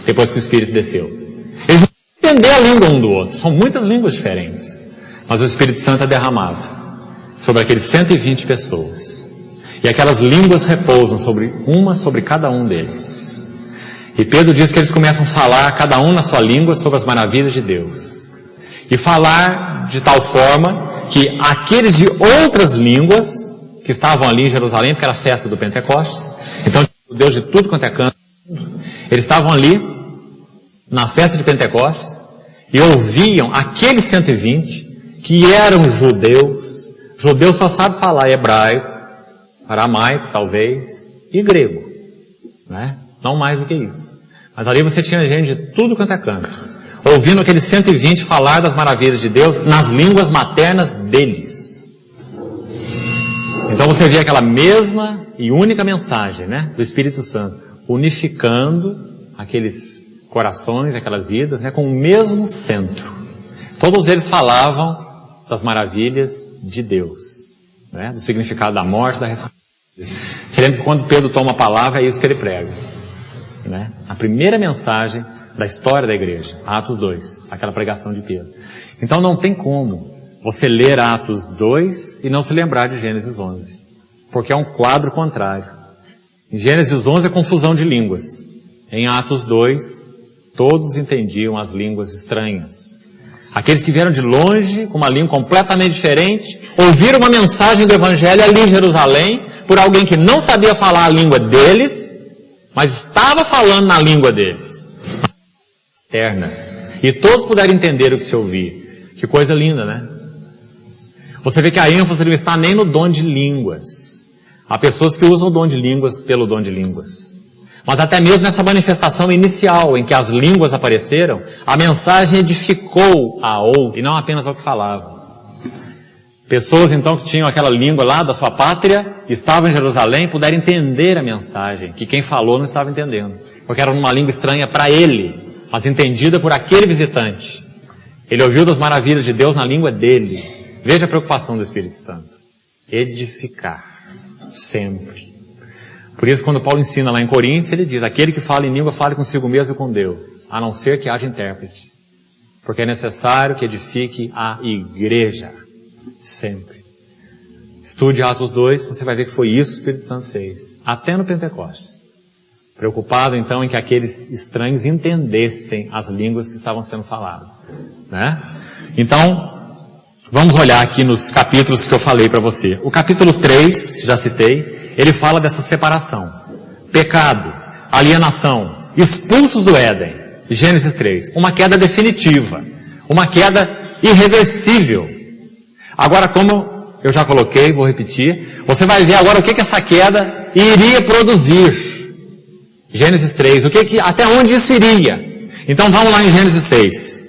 depois que o Espírito desceu. Eles não entendem a língua um do outro. São muitas línguas diferentes. Mas o Espírito Santo é derramado sobre aqueles 120 pessoas. E aquelas línguas repousam sobre cada um deles. E Pedro diz que eles começam a falar, cada um na sua língua, sobre as maravilhas de Deus. E falar de tal forma que aqueles de outras línguas, que estavam ali em Jerusalém, porque era a festa do Pentecostes, então Deus de tudo quanto é canto, eles estavam ali, na festa de Pentecostes, e ouviam aqueles 120, que eram judeus. Judeu só sabe falar hebraico, aramaico talvez, e grego, né? Não mais do que isso. Mas ali você tinha gente de tudo quanto é canto, ouvindo aqueles 120 falar das maravilhas de Deus nas línguas maternas deles. Então você vê aquela mesma e única mensagem, né, do Espírito Santo, unificando aqueles corações, aquelas vidas, né, com o mesmo centro. Todos eles falavam das maravilhas de Deus, né, do significado da morte, da ressurreição. Você lembra que quando Pedro toma a palavra, é isso que ele prega, né? A primeira mensagem da história da igreja, Atos 2, aquela pregação de Pedro. Então não tem como você ler Atos 2 e não se lembrar de Gênesis 11, porque é um quadro contrário. Em Gênesis 11 é confusão de línguas. Em Atos 2, todos entendiam as línguas estranhas. Aqueles que vieram de longe, com uma língua completamente diferente, ouviram uma mensagem do Evangelho ali em Jerusalém, por alguém que não sabia falar a língua deles, mas estava falando na língua deles. Eternas. E todos puderam entender o que se ouvia. Que coisa linda, né? Você vê que a ênfase não está nem no dom de línguas. Há pessoas que usam o dom de línguas pelo dom de línguas. Mas até mesmo nessa manifestação inicial, em que as línguas apareceram, a mensagem edificou a outro, e não apenas ao que falava. Pessoas então que tinham aquela língua lá da sua pátria, estavam em Jerusalém, puderam entender a mensagem, que quem falou não estava entendendo. Porque era uma língua estranha para ele, mas entendida por aquele visitante. Ele ouviu das maravilhas de Deus na língua dele. Veja a preocupação do Espírito Santo. Edificar. Sempre. Por isso, quando Paulo ensina lá em Coríntios, ele diz, aquele que fala em língua, fale consigo mesmo e com Deus, a não ser que haja intérprete. Porque é necessário que edifique a igreja. Sempre. Estude Atos 2, você vai ver que foi isso que o Espírito Santo fez. Até no Pentecostes. Preocupado então em que aqueles estranhos entendessem as línguas que estavam sendo faladas, né? Então, vamos olhar aqui nos capítulos que eu falei para você. O capítulo 3, já citei, ele fala dessa separação. Pecado, alienação, expulsos do Éden. Gênesis 3. Uma queda definitiva. Uma queda irreversível. Agora, como eu já coloquei, vou repetir, você vai ver agora o que essa queda iria produzir. Gênesis 3, até onde isso iria? Então vamos lá em Gênesis 6.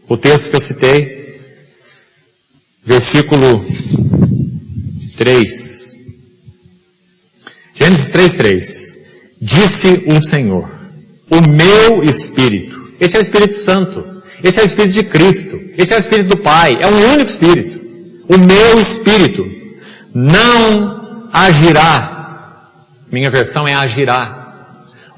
O texto que eu citei, versículo 3. Gênesis 3:3. Disse o Senhor, o meu Espírito. Esse é o Espírito Santo. Esse é o Espírito de Cristo. Esse é o Espírito do Pai. É um único Espírito. O meu Espírito não agirá. Minha versão é agirá.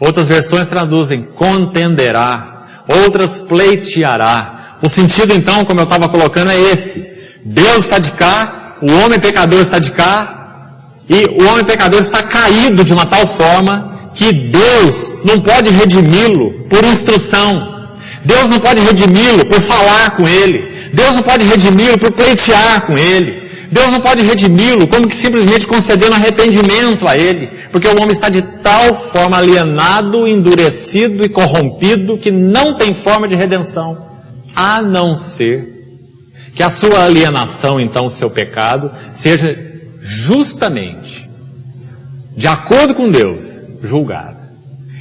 Outras versões traduzem contenderá. Outras pleiteará. O sentido então, como eu estava colocando, é esse. Deus está de cá, o homem pecador está de cá, e o homem pecador está caído de uma tal forma que Deus não pode redimi-lo por instrução. Deus não pode redimi-lo por falar com ele. Deus não pode redimi-lo por pleitear com ele. Deus não pode redimi-lo como que simplesmente concedendo arrependimento a ele. Porque o homem está de tal forma alienado, endurecido e corrompido que não tem forma de redenção. A não ser que a sua alienação, então, o seu pecado, seja justamente, de acordo com Deus, julgado.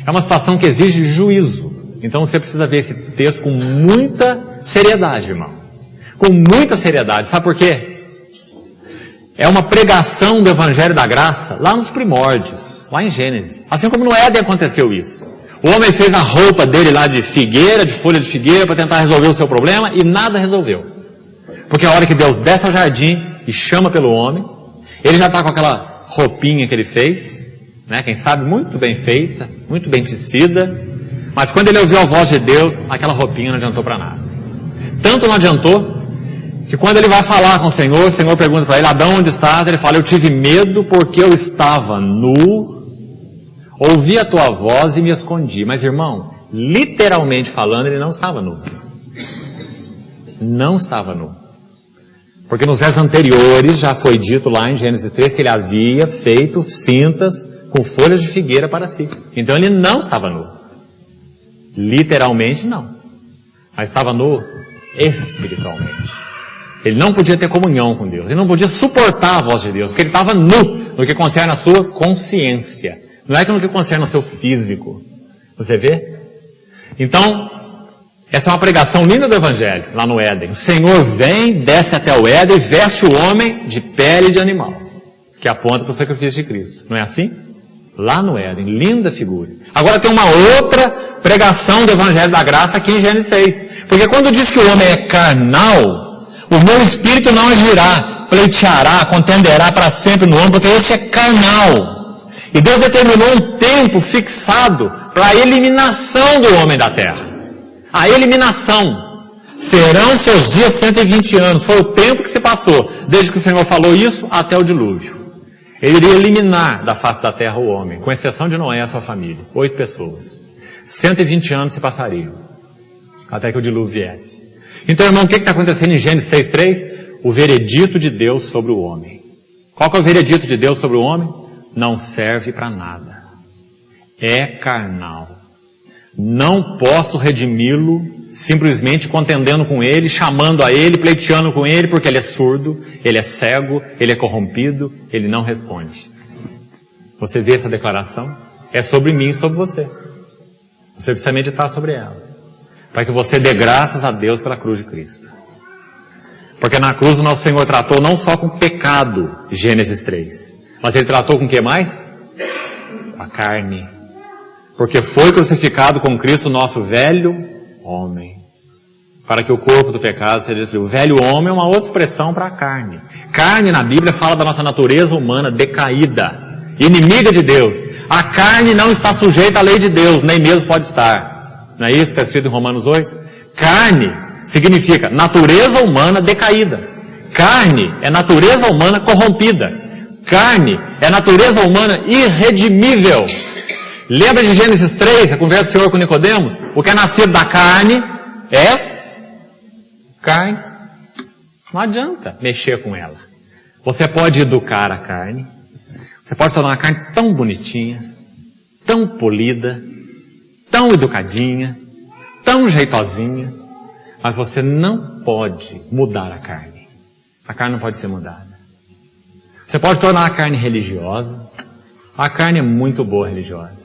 É uma situação que exige juízo. Então você precisa ver esse texto com muita seriedade, irmão. Com muita seriedade. Sabe por quê? É uma pregação do Evangelho da Graça lá nos primórdios, lá em Gênesis. Assim como no Éden aconteceu isso. O homem fez a roupa dele lá de figueira, de folha de figueira, para tentar resolver o seu problema, e nada resolveu. Porque a hora que Deus desce ao jardim e chama pelo homem, ele já está com aquela roupinha que ele fez, né? Quem sabe muito bem feita, muito bem tecida, mas quando ele ouviu a voz de Deus, aquela roupinha não adiantou para nada. Tanto não adiantou, que quando ele vai falar com o Senhor pergunta para ele, Adão, onde estás? Ele fala, eu tive medo porque eu estava nu. Ouvi a tua voz e me escondi. Mas, irmão, literalmente falando, ele não estava nu. Não estava nu. Porque nos versos anteriores já foi dito lá em Gênesis 3 que ele havia feito cintas com folhas de figueira para si. Então ele não estava nu. Literalmente não. Mas estava nu espiritualmente. Ele não podia ter comunhão com Deus. Ele não podia suportar a voz de Deus. Porque ele estava nu no que concerne a sua consciência. Não é que no que concerne o seu físico. Você vê? Então, essa é uma pregação linda do Evangelho, lá no Éden. O Senhor vem, desce até o Éden e veste o homem de pele de animal. Que aponta para o sacrifício de Cristo. Não é assim? Lá no Éden. Linda figura. Agora tem uma outra pregação do Evangelho da Graça aqui em Gênesis 6. Porque quando diz que o homem é carnal, o meu espírito não agirá, pleiteará, contenderá para sempre no homem, porque esse é carnal. E Deus determinou um tempo fixado para a eliminação do homem da terra. A eliminação. Serão seus dias 120 anos. Foi o tempo que se passou, desde que o Senhor falou isso até o dilúvio. Ele iria eliminar da face da terra o homem, com exceção de Noé e a sua família. 8 pessoas. 120 anos se passariam, até que o dilúvio viesse. Então, irmão, o que está acontecendo em Gênesis 6:3? O veredito de Deus sobre o homem. Qual que é o veredito de Deus sobre o homem? Não serve para nada. É carnal. Não posso redimi-lo simplesmente contendendo com ele, chamando a ele, pleiteando com ele, porque ele é surdo, ele é cego, ele é corrompido, ele não responde. Você vê essa declaração? É sobre mim e sobre você. Você precisa meditar sobre ela, para que você dê graças a Deus pela cruz de Cristo. Porque na cruz o nosso Senhor tratou não só com pecado, Gênesis 3, mas ele tratou com o que mais? Com a carne. Porque foi crucificado com Cristo o nosso velho homem, para que o corpo do pecado seja destruído. O velho homem é uma outra expressão para a carne. Carne na Bíblia fala da nossa natureza humana decaída, inimiga de Deus. A carne não está sujeita à lei de Deus, nem mesmo pode estar. Não é isso que está escrito em Romanos 8? Carne significa natureza humana decaída. Carne é natureza humana corrompida. Carne é natureza humana irredimível. Lembra de Gênesis 3, a conversa do Senhor com Nicodemos? O que é nascido da carne é carne. Não adianta mexer com ela. Você pode educar a carne. Você pode tornar a carne tão bonitinha, tão polida, tão educadinha, tão jeitosinha, mas você não pode mudar a carne. A carne não pode ser mudada. Você pode tornar a carne religiosa. A carne é muito boa religiosa.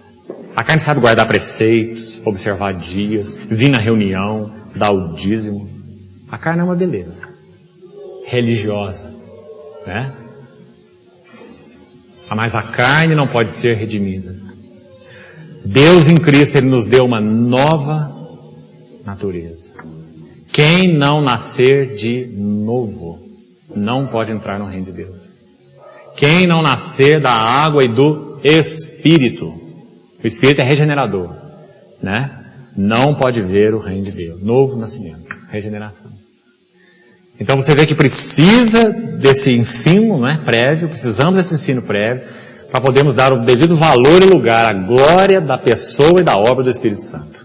A carne sabe guardar preceitos, observar dias, vir na reunião, dar o dízimo. A carne é uma beleza. Religiosa, né? Mas a carne não pode ser redimida. Deus em Cristo, Ele nos deu uma nova natureza. Quem não nascer de novo, não pode entrar no reino de Deus. Quem não nascer da água e do Espírito, o Espírito é regenerador, né? Não pode ver o reino de Deus. Novo nascimento, regeneração. Então você vê que precisa desse ensino, né, prévio, precisamos desse ensino prévio, para podermos dar o devido valor e lugar à glória da pessoa e da obra do Espírito Santo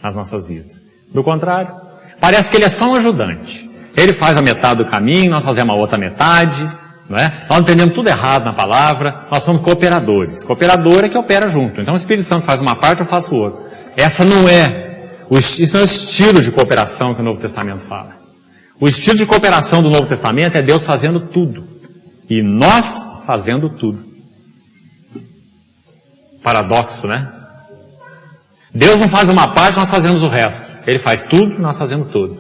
nas nossas vidas. Do contrário, parece que ele é só um ajudante. Ele faz a metade do caminho, nós fazemos a outra metade, não é? Nós entendemos tudo errado na palavra, nós somos cooperadores. Cooperador é que opera junto. Então o Espírito Santo faz uma parte, eu faço outra. Essa não é, isso não é o estilo de cooperação que o Novo Testamento fala. O estilo de cooperação do Novo Testamento é Deus fazendo tudo. E nós fazendo tudo. Paradoxo, né? Deus não faz uma parte, nós fazemos o resto. Ele faz tudo, nós fazemos tudo.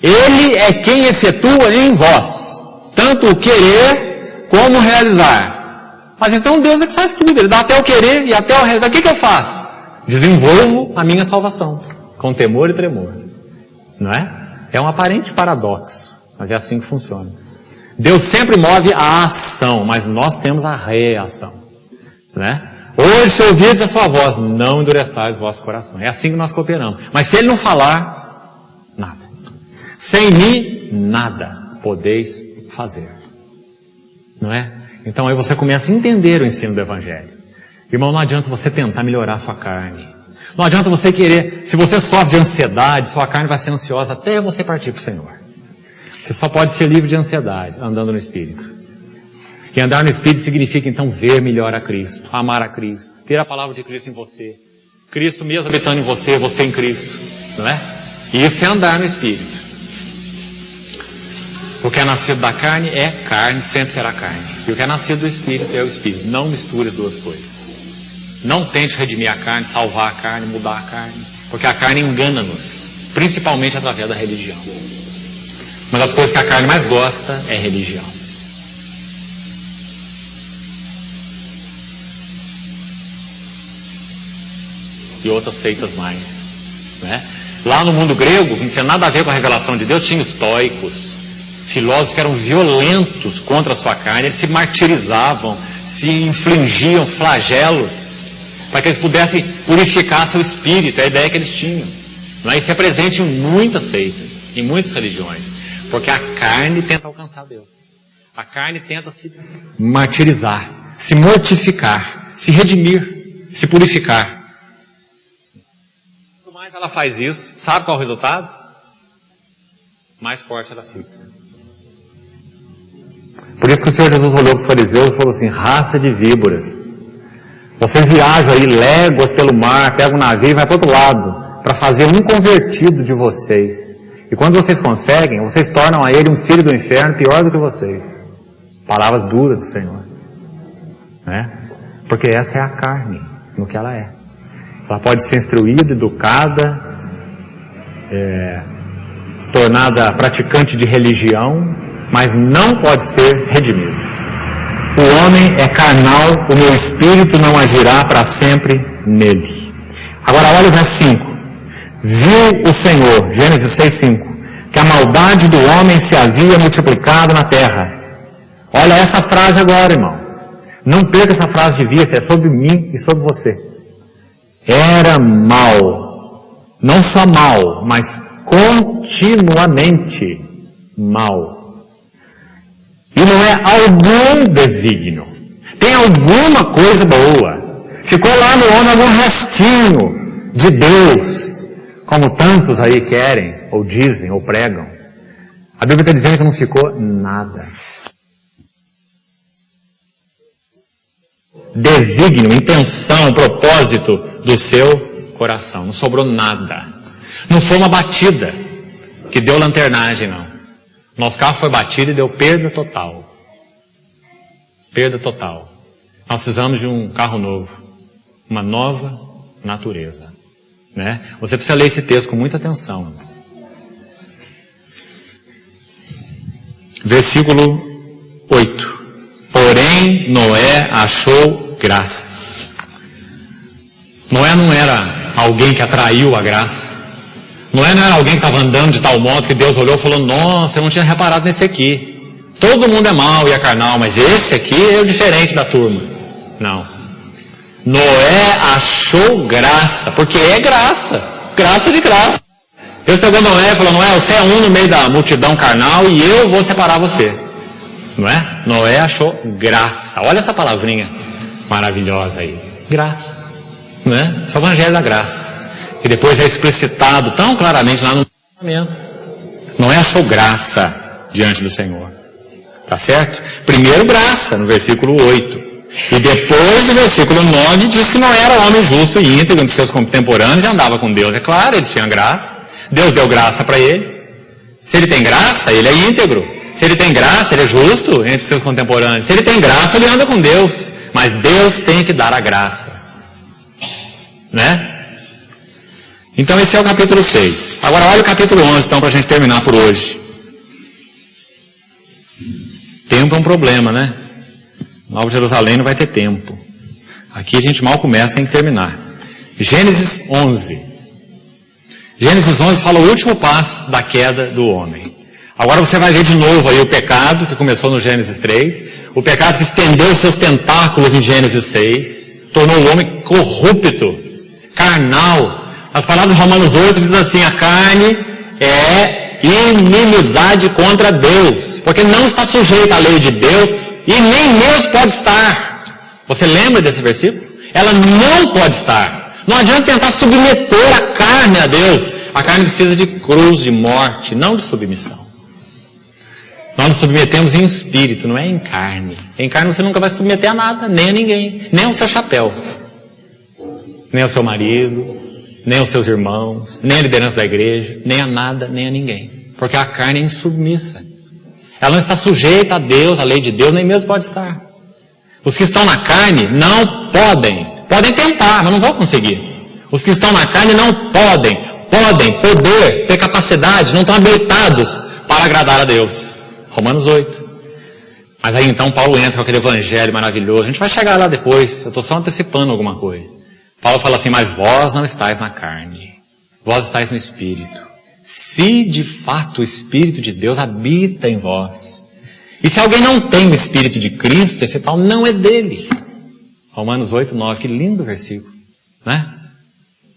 Ele é quem efetua em vós, tanto o querer como o realizar. Mas então Deus é que faz tudo. Ele dá até o querer e até o realizar. O que eu faço? Desenvolvo a minha salvação, com temor e tremor. Não é? É um aparente paradoxo, mas é assim que funciona. Deus sempre move a ação, mas nós temos a reação. Né? Hoje, se ouvirdes a sua voz, não endureçais o vosso coração. É assim que nós cooperamos. Mas se Ele não falar, nada. Sem mim, nada podeis fazer. Não é? Então aí você começa a entender o ensino do Evangelho. Irmão, não adianta você tentar melhorar a sua carne. Não adianta você querer, se você sofre de ansiedade, sua carne vai ser ansiosa até você partir para o Senhor. Você só pode ser livre de ansiedade andando no Espírito. E andar no Espírito significa então ver melhor a Cristo, amar a Cristo, ter a palavra de Cristo em você. Cristo mesmo habitando em você, você em Cristo, não é? E isso é andar no Espírito. O que é nascido da carne é carne, sempre será carne. E o que é nascido do Espírito é o Espírito. Não misture as duas coisas. Não tente redimir a carne, salvar a carne, mudar a carne, porque a carne engana-nos, principalmente através da religião. Uma das coisas que a carne mais gosta é religião. E outras seitas mais, né? Lá no mundo grego, não tinha nada a ver com a revelação de Deus, tinha estoicos, filósofos que eram violentos contra a sua carne, eles se martirizavam, se infligiam flagelos, para que eles pudessem purificar seu espírito, é a ideia que eles tinham. Não é? Isso é presente em muitas seitas, em muitas religiões, porque a carne tenta alcançar Deus. A carne tenta se martirizar, se mortificar, se redimir, se purificar. Quanto mais ela faz isso, sabe qual é o resultado? Mais forte ela fica. Por isso que o Senhor Jesus olhou para os fariseus e falou assim: raça de víboras, vocês viajam aí léguas pelo mar, pegam um navio e vai para o outro lado, para fazer um convertido de vocês. E quando vocês conseguem, vocês tornam a ele um filho do inferno pior do que vocês. Palavras duras do Senhor, né? Porque essa é a carne, no que ela é. Ela pode ser instruída, educada, tornada praticante de religião, mas não pode ser redimida. O homem é carnal, o meu espírito não agirá para sempre nele. Agora olha o verso 5. Viu o Senhor, Gênesis 6:5, que a maldade do homem se havia multiplicado na terra. Olha essa frase agora, irmão. Não perca essa frase de vista, é sobre mim e sobre você. Era mal. Não só mal, mas continuamente mal. E não é algum desígnio. Tem alguma coisa boa. Ficou lá no homem algum restinho de Deus, como tantos aí querem, ou dizem, ou pregam. A Bíblia está dizendo que não ficou nada. Desígnio, intenção, propósito do seu coração. Não sobrou nada. Não foi uma batida que deu lanternagem, não. Nosso carro foi batido e deu perda total. Perda total. Nós precisamos de um carro novo. Uma nova natureza. Né? Você precisa ler esse texto com muita atenção. Versículo 8. Porém, Noé achou graça. Noé não era alguém que atraiu a graça. Noé não era alguém que estava andando de tal modo que Deus olhou e falou: nossa, eu não tinha reparado nesse aqui. Todo mundo é mau e é carnal, mas esse aqui é o diferente da turma. Não. Noé achou graça, porque é graça. Graça de graça. Deus pegou Noé e falou: Noé, você é um no meio da multidão carnal e eu vou separar você. Não é? Noé achou graça. Olha essa palavrinha maravilhosa aí. Graça. Não é? Esse é o evangelho da graça. Que depois é explicitado tão claramente lá no Testamento. Noé achou graça diante do Senhor. Tá certo? Primeiro graça, no versículo 8. E depois, no versículo 9, diz que Noé era homem justo e íntegro entre seus contemporâneos e andava com Deus. É claro, ele tinha graça. Deus deu graça para ele. Se ele tem graça, ele é íntegro. Se ele tem graça, ele é justo entre seus contemporâneos. Se ele tem graça, ele anda com Deus. Mas Deus tem que dar a graça. Né? Então esse é o capítulo 6. Agora olha o capítulo 11, então, para a gente terminar por hoje. Tempo é um problema, né? Nova Jerusalém não vai ter tempo. Aqui a gente mal começa, tem que terminar. Gênesis 11. Gênesis 11 fala o último passo da queda do homem. Agora você vai ver de novo aí o pecado que começou no Gênesis 3, o pecado que estendeu seus tentáculos em Gênesis 6, tornou o homem corrupto, carnal. As palavras de Romanos 8 dizem assim: a carne é inimizade contra Deus, porque não está sujeita à lei de Deus e nem mesmo pode estar. Você lembra desse versículo? Ela não pode estar. Não adianta tentar submeter a carne a Deus. A carne precisa de cruz, de morte, não de submissão. Nós nos submetemos em espírito, não é em carne. Em carne você nunca vai submeter a nada, nem a ninguém, nem ao seu chapéu, nem ao seu marido, nem aos seus irmãos, nem à liderança da igreja, nem a nada, nem a ninguém. Porque a carne é insubmissa. Ela não está sujeita a Deus, à lei de Deus, nem mesmo pode estar. Os que estão na carne não podem tentar, mas não vão conseguir. Os que estão na carne não podem, poder, ter capacidade, não estão habilitados para agradar a Deus. Romanos 8. Mas aí então Paulo entra com aquele evangelho maravilhoso. A gente vai chegar lá depois, eu estou só antecipando alguma coisa. Paulo fala assim, mas vós não estáis na carne, vós estáis no Espírito. Se de fato o Espírito de Deus habita em vós. E se alguém não tem o Espírito de Cristo, esse tal não é dele. Romanos 8, 9, que lindo versículo, né?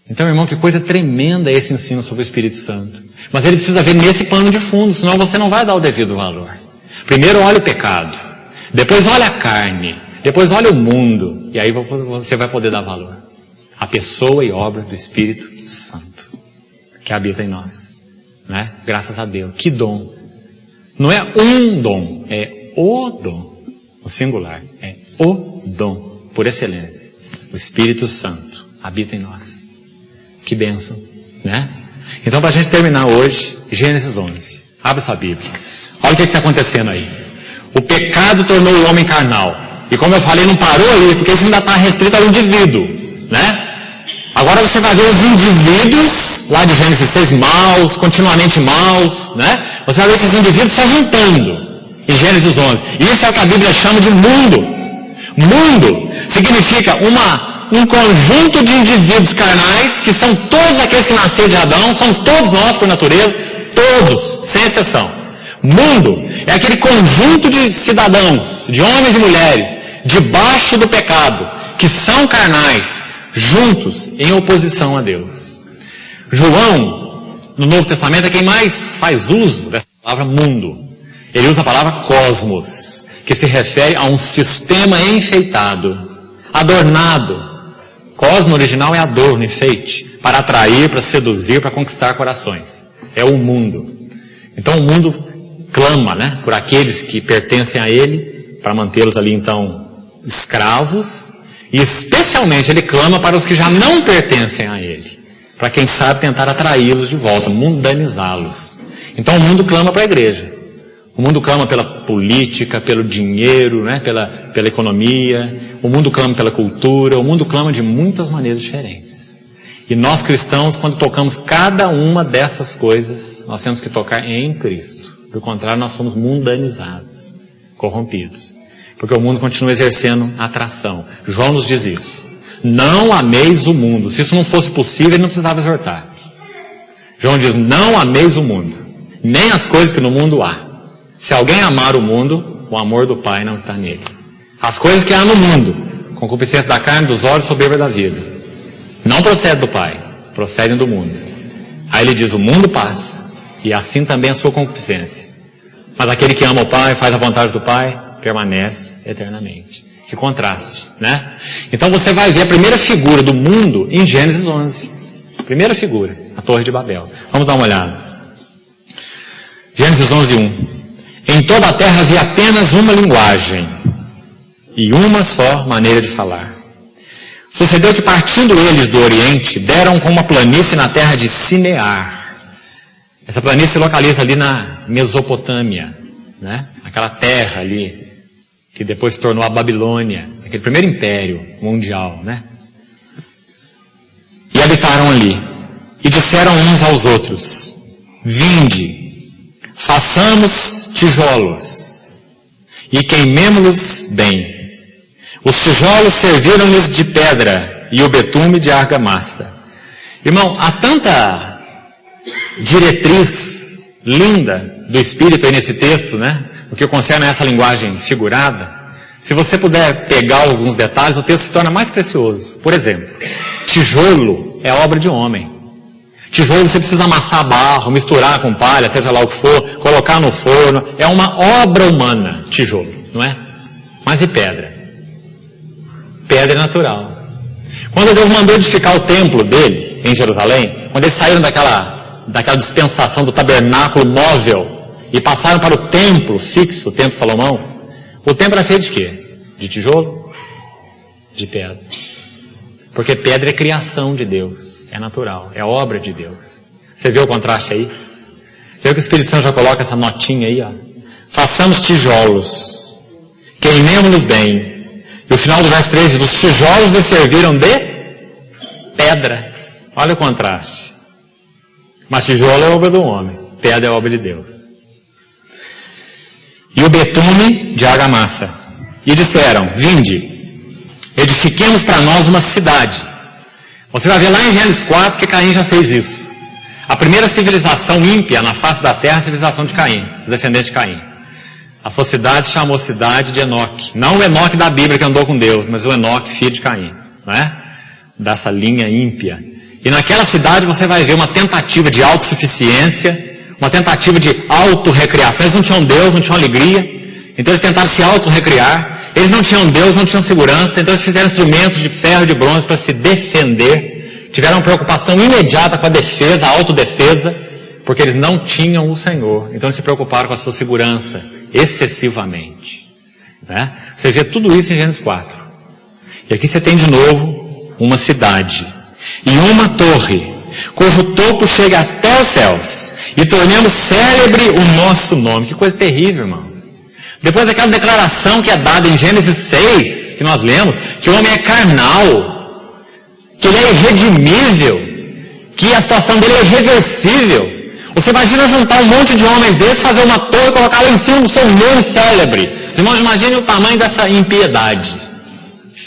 Então, irmão, que coisa tremenda é esse ensino sobre o Espírito Santo. Mas ele precisa ver nesse pano de fundo, senão você não vai dar o devido valor. Primeiro olha o pecado, depois olha a carne, depois olha o mundo, e aí você vai poder dar valor à pessoa e obra do Espírito Santo, que habita em nós, né? Graças a Deus. Que dom! Não é um dom, é o dom. O singular é o dom, por excelência. O Espírito Santo habita em nós. Que bênção, né? Então, para a gente terminar hoje, Gênesis 11. Abre sua Bíblia. Olha o que está acontecendo aí. O pecado tornou o homem carnal. E como eu falei, não parou aí, porque isso ainda está restrito ao indivíduo, né? Agora você vai ver os indivíduos, lá de Gênesis 6, maus, continuamente maus, né? Você vai ver esses indivíduos se juntando em Gênesis 11. Isso é o que a Bíblia chama de mundo. Mundo significa um conjunto de indivíduos carnais, que são todos aqueles que nasceram de Adão, somos todos nós por natureza, todos, sem exceção. Mundo é aquele conjunto de cidadãos, de homens e mulheres, debaixo do pecado, que são carnais, juntos, em oposição a Deus. João, no Novo Testamento, é quem mais faz uso dessa palavra mundo. Ele usa a palavra cosmos, que se refere a um sistema enfeitado, adornado. Cosmo original é adorno, enfeite, para atrair, para seduzir, para conquistar corações. É o mundo. Então o mundo clama, né, por aqueles que pertencem a ele, para mantê-los ali então escravos, e especialmente ele clama para os que já não pertencem a ele, para quem sabe tentar atraí-los de volta, mundanizá-los. Então o mundo clama para a igreja. O mundo clama pela política, pelo dinheiro, né, pela economia. O mundo clama pela cultura. O mundo clama de muitas maneiras diferentes. E nós cristãos, quando tocamos cada uma dessas coisas, nós temos que tocar em Cristo. Do contrário, nós somos mundanizados, corrompidos. Porque o mundo continua exercendo atração. João nos diz isso. Não ameis o mundo. Se isso não fosse possível, ele não precisava exortar. João diz, não ameis o mundo, nem as coisas que no mundo há. Se alguém amar o mundo, o amor do Pai não está nele. As coisas que há no mundo, concupiscência da carne, dos olhos, soberba da vida, não procedem do Pai, procedem do mundo. Aí ele diz, o mundo passa, e assim também a sua concupiscência. Mas aquele que ama o Pai, faz a vontade do Pai, permanece eternamente. Que contraste, né? Então você vai ver a primeira figura do mundo em Gênesis 11. Primeira figura, a Torre de Babel. Vamos dar uma olhada. Gênesis 11, 1. Em toda a terra havia apenas uma linguagem e uma só maneira de falar. Sucedeu que, partindo eles do Oriente, deram com uma planície na terra de Sinear. Essa planície se localiza ali na Mesopotâmia, né? Aquela terra ali que depois se tornou a Babilônia, aquele primeiro império mundial, né? E habitaram ali. E disseram uns aos outros, vinde, façamos tijolos e queimemo-los bem. Os tijolos serviram-lhes de pedra e o betume de argamassa. Irmão, há tanta diretriz linda do Espírito aí nesse texto, né? O que concerne a essa linguagem figurada. Se você puder pegar alguns detalhes, o texto se torna mais precioso. Por exemplo, tijolo é obra de homem. Tijolo você precisa amassar barro, misturar com palha, seja lá o que for, colocar no forno. É uma obra humana, tijolo, não é? Mas e pedra? Pedra é natural. Quando Deus mandou edificar o templo dele, em Jerusalém, quando eles saíram daquela dispensação do tabernáculo móvel e passaram para o templo fixo, o templo de Salomão, o templo era feito de quê? De tijolo? De pedra. Porque pedra é criação de Deus, é natural, é obra de Deus. Você vê o contraste aí? Vê que o Espírito Santo já coloca essa notinha aí, ó. Façamos tijolos, queimemos-los bem. E o final do verso 3 diz, os tijolos lhe serviram de pedra. Olha o contraste. Mas tijolo é obra do homem, pedra é obra de Deus. E o betume de argamassa. E disseram, vinde, edifiquemos para nós uma cidade. Você vai ver lá em Gênesis 4 que Caim já fez isso. A primeira civilização ímpia na face da terra é a civilização de Caim, os descendentes de Caim. A sua cidade chamou cidade de Enoque. Não o Enoque da Bíblia que andou com Deus, mas o Enoque, filho de Caim, não é? Dessa linha ímpia. E naquela cidade você vai ver uma tentativa de autossuficiência, uma tentativa de autorrecriação. Eles não tinham Deus, não tinham alegria, então eles tentaram se autorrecriar. Eles não tinham Deus, não tinham segurança, então eles fizeram instrumentos de ferro e de bronze para se defender. Tiveram preocupação imediata com a defesa, a autodefesa, porque eles não tinham o Senhor. Então eles se preocuparam com a sua segurança, excessivamente. Né? Você vê tudo isso em Gênesis 4. E aqui você tem de novo uma cidade e uma torre, cujo topo chega até os céus, e tornemos célebre o nosso nome. Que coisa terrível, irmão. Depois daquela declaração que é dada em Gênesis 6, que nós lemos, que o homem é carnal, que ele é irredimível, que a situação dele é irreversível. Você imagina juntar um monte de homens desses, fazer uma torre e colocar lá em cima do seu nome célebre. Os irmãos, imaginem o tamanho dessa impiedade,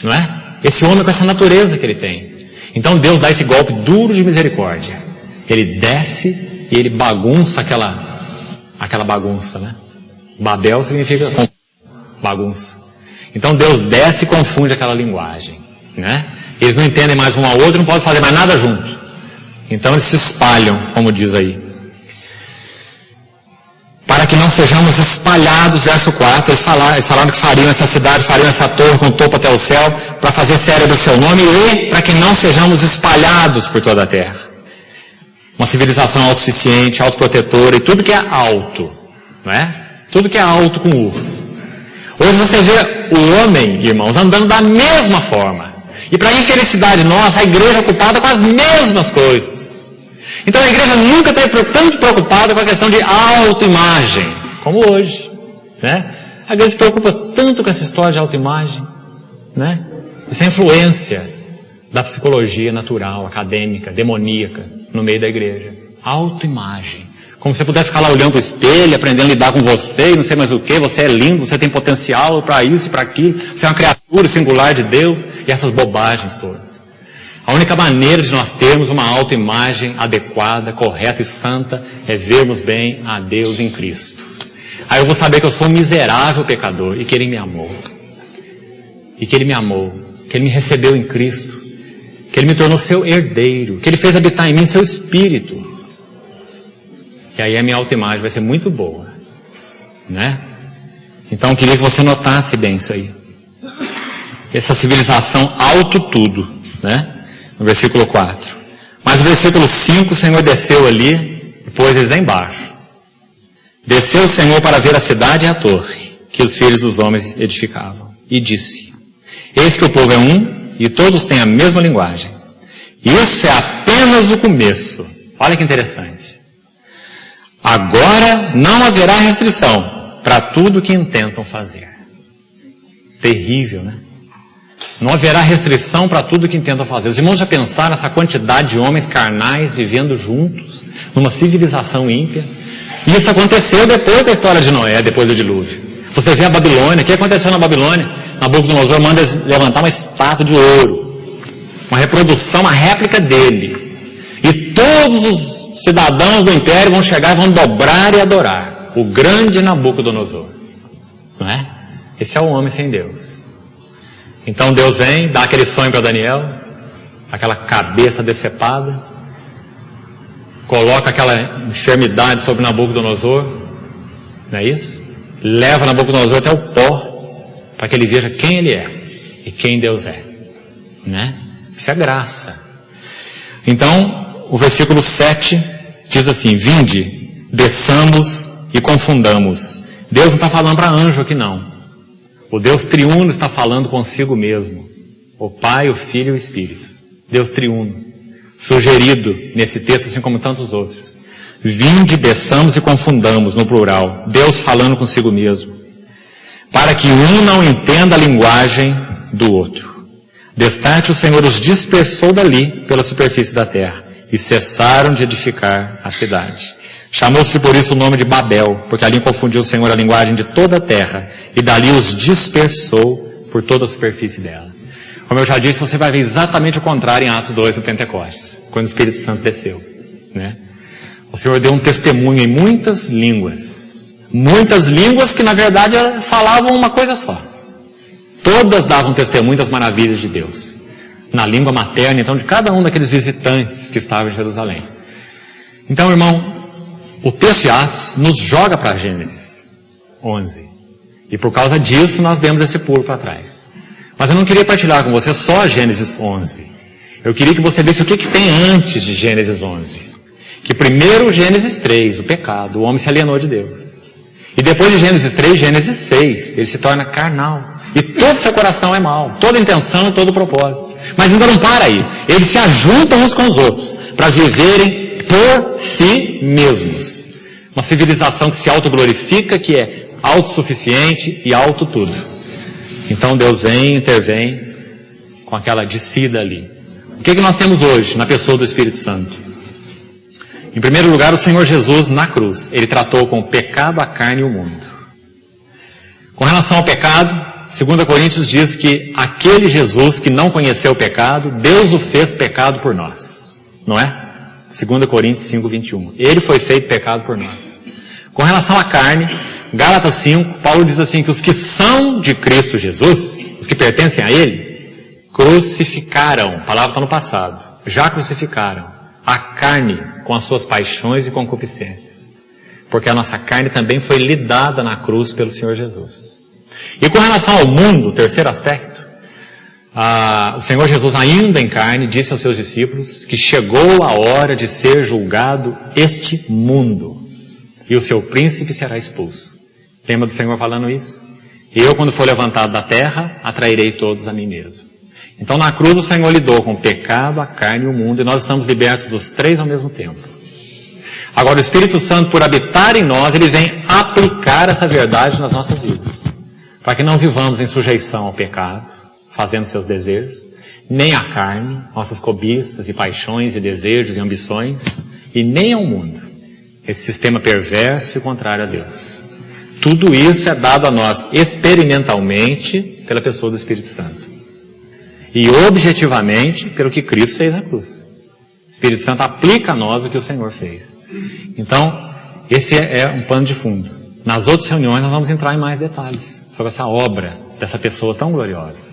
não é? Esse homem com essa natureza que ele tem. Então Deus dá esse golpe duro de misericórdia. Ele desce e ele bagunça aquela bagunça, né? Babel significa bagunça. Então Deus desce e confunde aquela linguagem, né? Eles não entendem mais um ao outro, não podem fazer mais nada junto. Então eles se espalham, como diz aí. Para que não sejamos espalhados, verso 4, eles falaram que fariam essa cidade, fariam essa torre com topo até o céu, para fazer célebre o seu nome, e para que não sejamos espalhados por toda a terra. Uma civilização autossuficiente, autoprotetora, e tudo que é alto, não é? Tudo que é alto com U. Hoje você vê o homem, irmãos, andando da mesma forma. E para a infelicidade nossa, a igreja é ocupada com as mesmas coisas. Então a igreja nunca esteve tanto preocupada com a questão de autoimagem, como hoje, né? A igreja se preocupa tanto com essa história de autoimagem, né? Essa influência da psicologia natural, acadêmica, demoníaca, no meio da igreja. Autoimagem. Como se você pudesse ficar lá olhando para o espelho, aprendendo a lidar com você, e não sei mais o que, você é lindo, você tem potencial para isso e para aquilo, você é uma criatura singular de Deus, e essas bobagens todas. A única maneira de nós termos uma autoimagem adequada, correta e santa é vermos bem a Deus em Cristo. Aí eu vou saber que eu sou um miserável pecador e que Ele me amou. E que Ele me amou, que Ele me recebeu em Cristo, que Ele me tornou seu herdeiro, que Ele fez habitar em mim seu Espírito. E aí a minha autoimagem vai ser muito boa, né? Então eu queria que você notasse bem isso aí. Essa civilização auto tudo, né? No versículo 4. Mas no versículo 5, o Senhor desceu ali, depois eles lá embaixo. Desceu o Senhor para ver a cidade e a torre, que os filhos dos homens edificavam. E disse, eis que o povo é um, e todos têm a mesma linguagem. Isso é apenas o começo. Olha que interessante. Agora não haverá restrição para tudo que intentam fazer. Terrível, né? Não haverá restrição para tudo que intentam fazer. Os irmãos já pensaram nessa quantidade de homens carnais vivendo juntos, numa civilização ímpia? E isso aconteceu depois da história de Noé, depois do dilúvio. Você vê a Babilônia, o que aconteceu na Babilônia? Nabucodonosor manda levantar uma estátua de ouro, uma reprodução, uma réplica dele. E todos os cidadãos do império vão chegar e vão dobrar e adorar o grande Nabucodonosor. Não é? Esse é o homem sem Deus. Então Deus vem, dá aquele sonho para Daniel, aquela cabeça decepada, coloca aquela enfermidade sobre Nabucodonosor, não é isso? Leva Nabucodonosor até o pó, para que ele veja quem ele é e quem Deus é, né? Isso é graça. Então, o versículo 7 diz assim: vinde, desçamos e confundamos. Deus não está falando para anjo aqui não. O Deus triuno está falando consigo mesmo. O Pai, o Filho e o Espírito. Deus triuno. Sugerido nesse texto, assim como tantos outros. Vinde, desçamos e confundamos, no plural. Deus falando consigo mesmo. Para que um não entenda a linguagem do outro. Destarte o Senhor os dispersou dali pela superfície da terra. E cessaram de edificar a cidade. Chamou-se por isso o nome de Babel, porque ali confundiu o Senhor a linguagem de toda a terra, e dali os dispersou por toda a superfície dela. Como eu já disse, você vai ver exatamente o contrário em Atos 2 do Pentecostes, quando o Espírito Santo desceu, né? O Senhor deu um testemunho em muitas línguas que na verdade falavam uma coisa só. Todas davam testemunho das maravilhas de Deus, na língua materna, então, de cada um daqueles visitantes que estavam em Jerusalém. Então, irmão, o texto de Atos nos joga para Gênesis 11. E por causa disso nós demos esse pulo para trás. Mas eu não queria partilhar com você só Gênesis 11. Eu queria que você visse o que tem antes de Gênesis 11. Que primeiro Gênesis 3, o pecado, o homem se alienou de Deus. E depois de Gênesis 3, Gênesis 6, ele se torna carnal. E todo seu coração é mau, toda intenção, todo propósito. Mas ainda não para aí. Eles se ajuntam uns com os outros para viverem por si mesmos. Uma civilização que se autoglorifica, que é autossuficiente e auto tudo. Então Deus vem e intervém com aquela descida ali. O que nós temos hoje na pessoa do Espírito Santo? Em primeiro lugar, o Senhor Jesus na cruz. Ele tratou com o pecado, a carne e o mundo. Com relação ao pecado, 2 Coríntios diz que aquele Jesus que não conheceu o pecado, Deus o fez pecado por nós. Não é? 2 Coríntios 5, 21. Ele foi feito pecado por nós. Com relação à carne, Gálatas 5, Paulo diz assim que os que são de Cristo Jesus, os que pertencem a Ele, crucificaram, a palavra está no passado, já crucificaram a carne com as suas paixões e concupiscências. Porque a nossa carne também foi lidada na cruz pelo Senhor Jesus. E com relação ao mundo, o terceiro aspecto, o Senhor Jesus, ainda em carne, disse aos seus discípulos que chegou a hora de ser julgado este mundo, e o seu príncipe será expulso. Lembra do Senhor falando isso? Eu, quando for levantado da terra, atrairei todos a mim mesmo. Então, na cruz, o Senhor lidou com o pecado, a carne e o mundo, e nós estamos libertos dos três ao mesmo tempo. Agora, o Espírito Santo, por habitar em nós, ele vem aplicar essa verdade nas nossas vidas. Para que não vivamos em sujeição ao pecado, fazendo seus desejos, nem à carne, nossas cobiças e paixões e desejos e ambições, e nem ao mundo, esse sistema perverso e contrário a Deus. Tudo isso é dado a nós experimentalmente pela pessoa do Espírito Santo. E objetivamente pelo que Cristo fez na cruz. O Espírito Santo aplica a nós o que o Senhor fez. Então, esse é um pano de fundo. Nas outras reuniões nós vamos entrar em mais detalhes sobre essa obra dessa pessoa tão gloriosa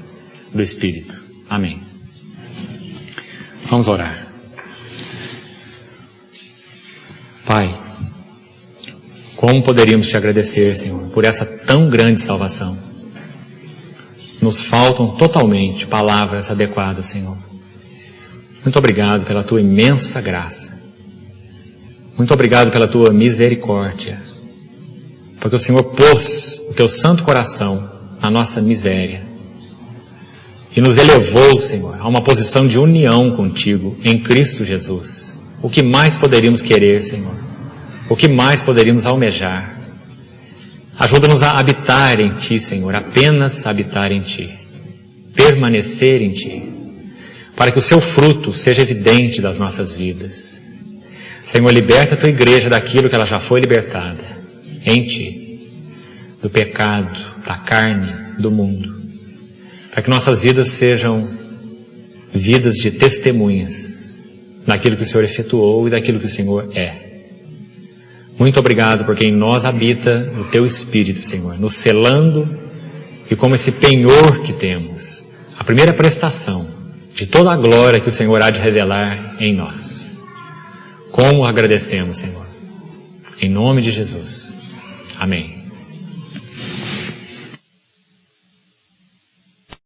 do Espírito. Amém. Vamos orar. Pai, como poderíamos te agradecer, Senhor, por essa tão grande salvação? Nos faltam totalmente palavras adequadas, Senhor. Muito obrigado pela tua imensa graça. Muito obrigado pela tua misericórdia. Porque o Senhor pôs o teu santo coração na nossa miséria. E nos elevou, Senhor, a uma posição de união contigo em Cristo Jesus. O que mais poderíamos querer, Senhor? O que mais poderíamos almejar? Ajuda-nos a habitar em Ti, Senhor, apenas habitar em Ti. Permanecer em Ti. Para que o Seu fruto seja evidente das nossas vidas. Senhor, liberta a Tua igreja daquilo que ela já foi libertada. Em Ti. Do pecado, da carne, do mundo. Para que nossas vidas sejam vidas de testemunhas daquilo que o Senhor efetuou e daquilo que o Senhor é. Muito obrigado porque em nós habita o Teu Espírito, Senhor, nos selando e como esse penhor que temos, a primeira prestação de toda a glória que o Senhor há de revelar em nós. Como agradecemos, Senhor. Em nome de Jesus. Amém.